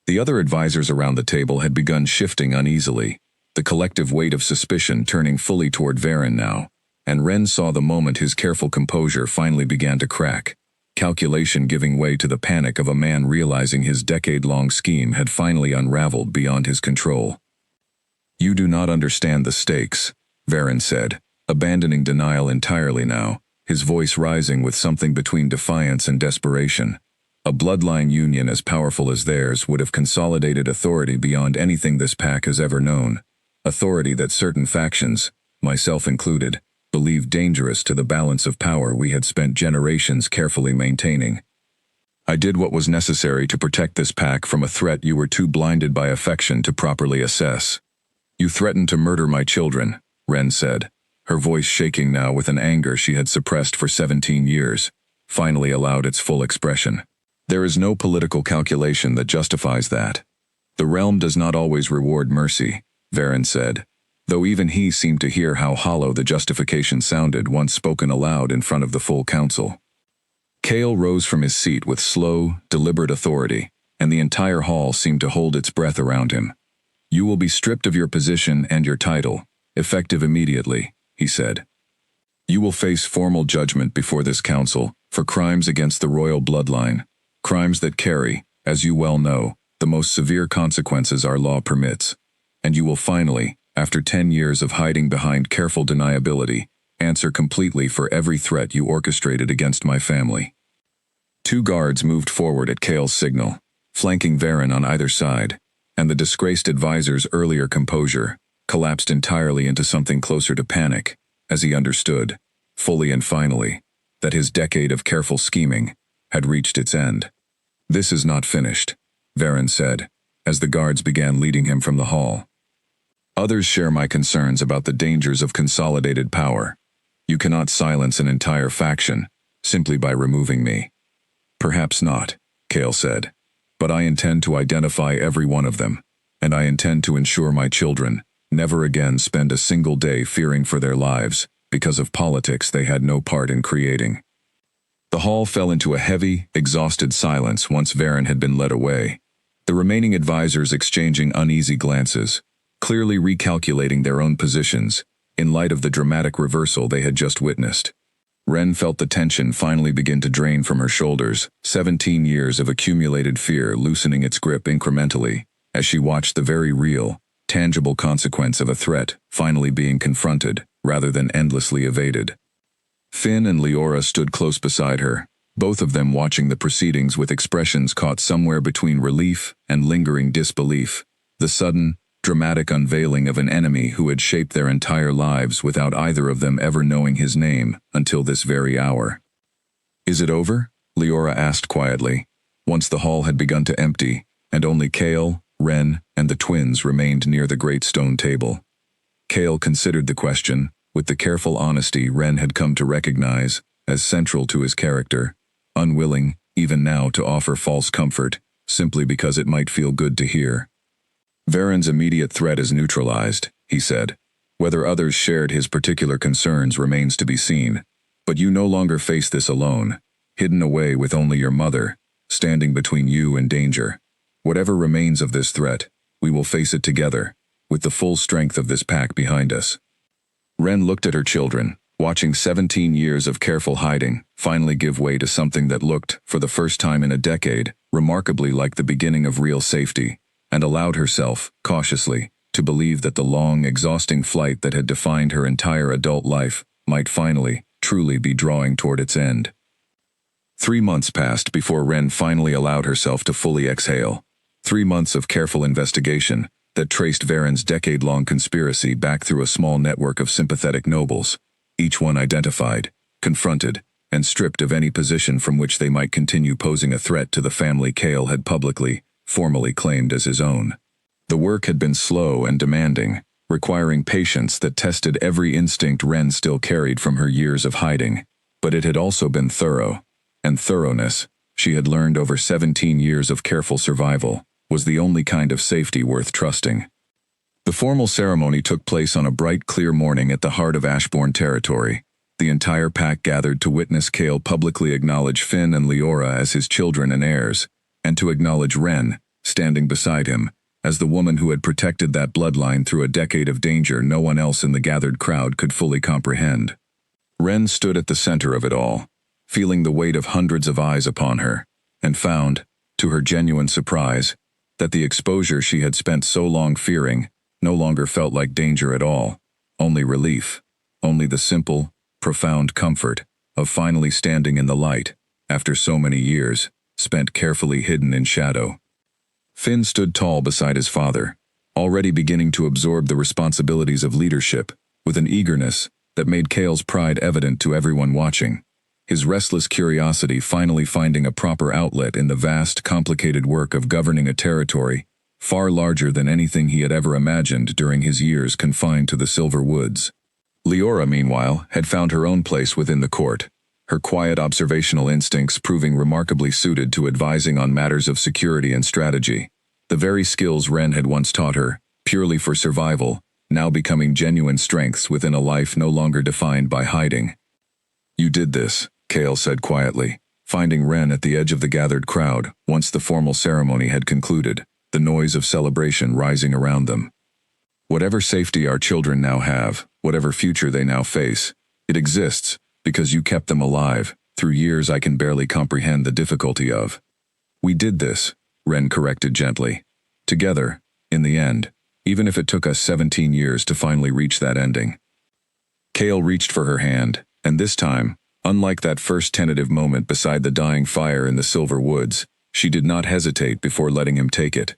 The other advisors around the table had begun shifting uneasily, the collective weight of suspicion turning fully toward Varen now, and Ren saw the moment his careful composure finally began to crack, calculation giving way to the panic of a man realizing his decade-long scheme had finally unraveled beyond his control. You do not understand the stakes, Varen said, abandoning denial entirely now, his voice rising with something between defiance and desperation. A bloodline union as powerful as theirs would have consolidated authority beyond anything this pack has ever known. Authority that certain factions, myself included, believed dangerous to the balance of power we had spent generations carefully maintaining. I did what was necessary to protect this pack from a threat you were too blinded by affection to properly assess. You threatened to murder my children, Ren said, her voice shaking now with an anger she had suppressed for 17 years, finally allowed its full expression. There is no political calculation that justifies that. The realm does not always reward mercy, Varen said, though even he seemed to hear how hollow the justification sounded once spoken aloud in front of the full council. Kale rose from his seat with slow, deliberate authority, and the entire hall seemed to hold its breath around him. You will be stripped of your position and your title, effective immediately, he said. You will face formal judgment before this council for crimes against the royal bloodline, crimes that carry, as you well know, the most severe consequences our law permits. And you will finally, after 10 years of hiding behind careful deniability, answer completely for every threat you orchestrated against my family. 2 guards moved forward at Kale's signal, flanking Varen on either side, and the disgraced advisor's earlier composure collapsed entirely into something closer to panic, as he understood, fully and finally, that his decade of careful scheming had reached its end. This is not finished, Varen said, as the guards began leading him from the hall. Others share my concerns about the dangers of consolidated power. You cannot silence an entire faction simply by removing me. Perhaps not, Kale said, but I intend to identify every one of them, and I intend to ensure my children never again spend a single day fearing for their lives because of politics they had no part in creating. The hall fell into a heavy, exhausted silence once Varen had been led away, the remaining advisors exchanging uneasy glances, clearly recalculating their own positions in light of the dramatic reversal they had just witnessed. Ren felt the tension finally begin to drain from her shoulders, 17 years of accumulated fear loosening its grip incrementally, as she watched the very real, tangible consequence of a threat finally being confronted, rather than endlessly evaded. Finn and Leora stood close beside her, both of them watching the proceedings with expressions caught somewhere between relief and lingering disbelief, the sudden, dramatic unveiling of an enemy who had shaped their entire lives without either of them ever knowing his name until this very hour. Is it over? Leora asked quietly, once the hall had begun to empty, and only Kale, Ren, and the twins remained near the great stone table. Kale considered the question, with the careful honesty Ren had come to recognize as central to his character, unwilling, even now, to offer false comfort, simply because it might feel good to hear. Varen's immediate threat is neutralized, he said. Whether others shared his particular concerns remains to be seen, but you no longer face this alone, hidden away with only your mother, standing between you and danger. Whatever remains of this threat, we will face it together, with the full strength of this pack behind us. Ren looked at her children, watching 17 years of careful hiding finally give way to something that looked, for the first time in a decade, remarkably like the beginning of real safety, and allowed herself, cautiously, to believe that the long, exhausting flight that had defined her entire adult life might finally, truly be drawing toward its end. 3 months passed before Ren finally allowed herself to fully exhale. 3 months of careful investigation that traced Varen's decade-long conspiracy back through a small network of sympathetic nobles, each one identified, confronted, and stripped of any position from which they might continue posing a threat to the family Kale had publicly, formally claimed as his own. The work had been slow and demanding, requiring patience that tested every instinct Ren still carried from her years of hiding, but it had also been thorough, and thoroughness, she had learned over 17 years of careful survival, was the only kind of safety worth trusting. The formal ceremony took place on a bright, clear morning at the heart of Ashbourne territory. The entire pack gathered to witness Kale publicly acknowledge Finn and Leora as his children and heirs, and to acknowledge Ren, standing beside him, as the woman who had protected that bloodline through a decade of danger no one else in the gathered crowd could fully comprehend. Ren stood at the center of it all, feeling the weight of hundreds of eyes upon her, and found, to her genuine surprise, that the exposure she had spent so long fearing no longer felt like danger at all, only relief, only the simple, profound comfort of finally standing in the light, after so many years, spent carefully hidden in shadow. Finn stood tall beside his father, already beginning to absorb the responsibilities of leadership, with an eagerness that made Cale's pride evident to everyone watching, his restless curiosity finally finding a proper outlet in the vast, complicated work of governing a territory far larger than anything he had ever imagined during his years confined to the Silver Woods. Leora, meanwhile, had found her own place within the court, her quiet observational instincts proving remarkably suited to advising on matters of security and strategy. The very skills Ren had once taught her, purely for survival, now becoming genuine strengths within a life no longer defined by hiding. "You did this," Cale said quietly, finding Ren at the edge of the gathered crowd once the formal ceremony had concluded, the noise of celebration rising around them. "Whatever safety our children now have, whatever future they now face, it exists because you kept them alive through years I can barely comprehend the difficulty of." "We did this," Ren corrected gently. "Together, in the end, even if it took us 17 years to finally reach that ending." Cale reached for her hand, and this time, unlike that first tentative moment beside the dying fire in the Silver Woods, she did not hesitate before letting him take it.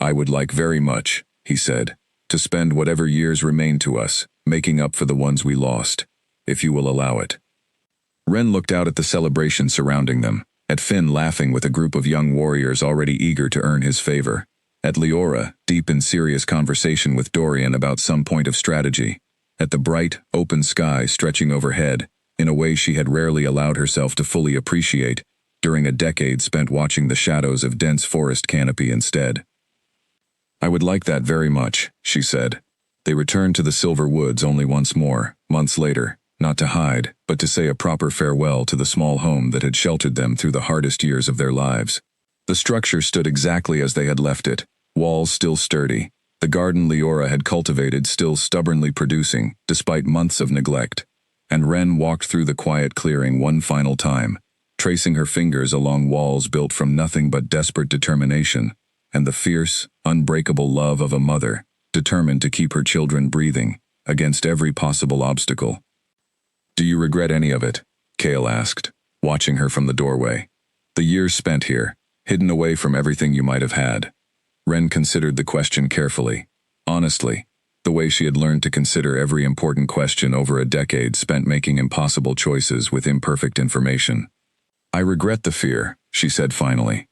"I would like very much," he said, "to spend whatever years remain to us, making up for the ones we lost, if you will allow it." Ren looked out at the celebration surrounding them, at Finn laughing with a group of young warriors already eager to earn his favor, at Leora, deep in serious conversation with Dorian about some point of strategy, at the bright, open sky stretching overhead, in a way she had rarely allowed herself to fully appreciate, during a decade spent watching the shadows of dense forest canopy instead. "I would like that very much," she said. They returned to the Silver Woods only once more, months later, not to hide, but to say a proper farewell to the small home that had sheltered them through the hardest years of their lives. The structure stood exactly as they had left it, walls still sturdy, the garden Leora had cultivated still stubbornly producing, despite months of neglect. And Ren walked through the quiet clearing one final time, tracing her fingers along walls built from nothing but desperate determination, and the fierce, unbreakable love of a mother, determined to keep her children breathing, against every possible obstacle. "Do you regret any of it?" Cale asked, watching her from the doorway. "The years spent here, hidden away from everything you might have had." Ren considered the question carefully. Honestly, the way she had learned to consider every important question over a decade spent making impossible choices with imperfect information. "I regret the fear," she said finally.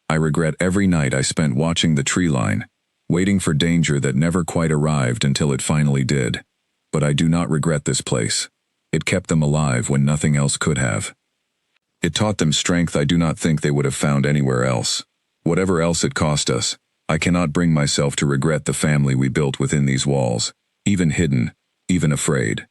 "I regret every night I spent watching the tree line, waiting for danger that never quite arrived until it finally did. But I do not regret this place. It kept them alive when nothing else could have. It taught them strength I do not think they would have found anywhere else. Whatever else it cost us, I cannot bring myself to regret the family we built within these walls, even hidden, even afraid."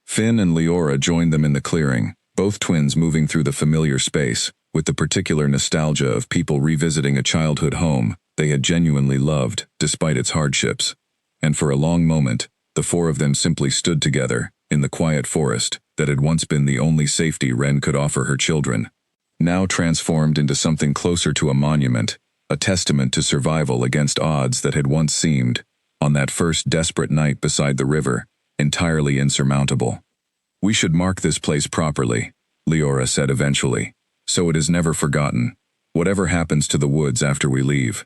Finn and Leora joined them in the clearing, both twins moving through the familiar space, with the particular nostalgia of people revisiting a childhood home they had genuinely loved, despite its hardships. And for a long moment, the four of them simply stood together, in the quiet forest that had once been the only safety Ren could offer her children, now transformed into something closer to a monument, a testament to survival against odds that had once seemed, on that first desperate night beside the river, entirely insurmountable. "We should mark this place properly," Leora said eventually, "so it is never forgotten, whatever happens to the woods after we leave."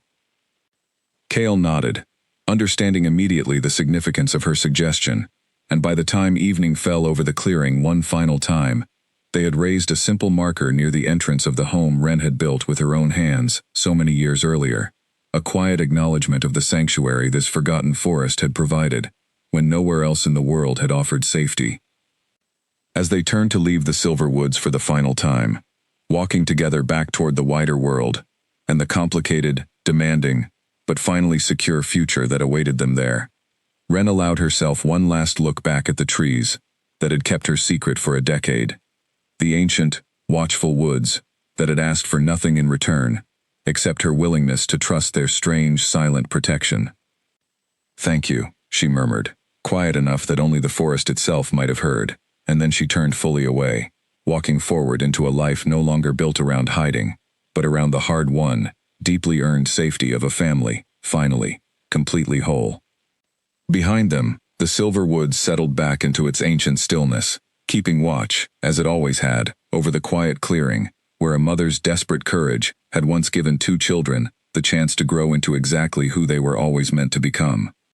Cale nodded, understanding immediately the significance of her suggestion, and by the time evening fell over the clearing one final time, they had raised a simple marker near the entrance of the home Ren had built with her own hands so many years earlier, a quiet acknowledgement of the sanctuary this forgotten forest had provided, when nowhere else in the world had offered safety. As they turned to leave the Silver Woods for the final time, walking together back toward the wider world, and the complicated, demanding, but finally secure future that awaited them there, Ren allowed herself one last look back at the trees that had kept her secret for a decade. The ancient, watchful woods that had asked for nothing in return, except her willingness to trust their strange, silent protection. "Thank you," she murmured, quiet enough that only the forest itself might have heard, and then she turned fully away, walking forward into a life no longer built around hiding, but around the hard-won, deeply earned safety of a family, finally, completely whole. Behind them, the Silver Woods settled back into its ancient stillness, keeping watch, as it always had, over the quiet clearing, where a mother's desperate courage had once given two children the chance to grow into exactly who they were always meant to become.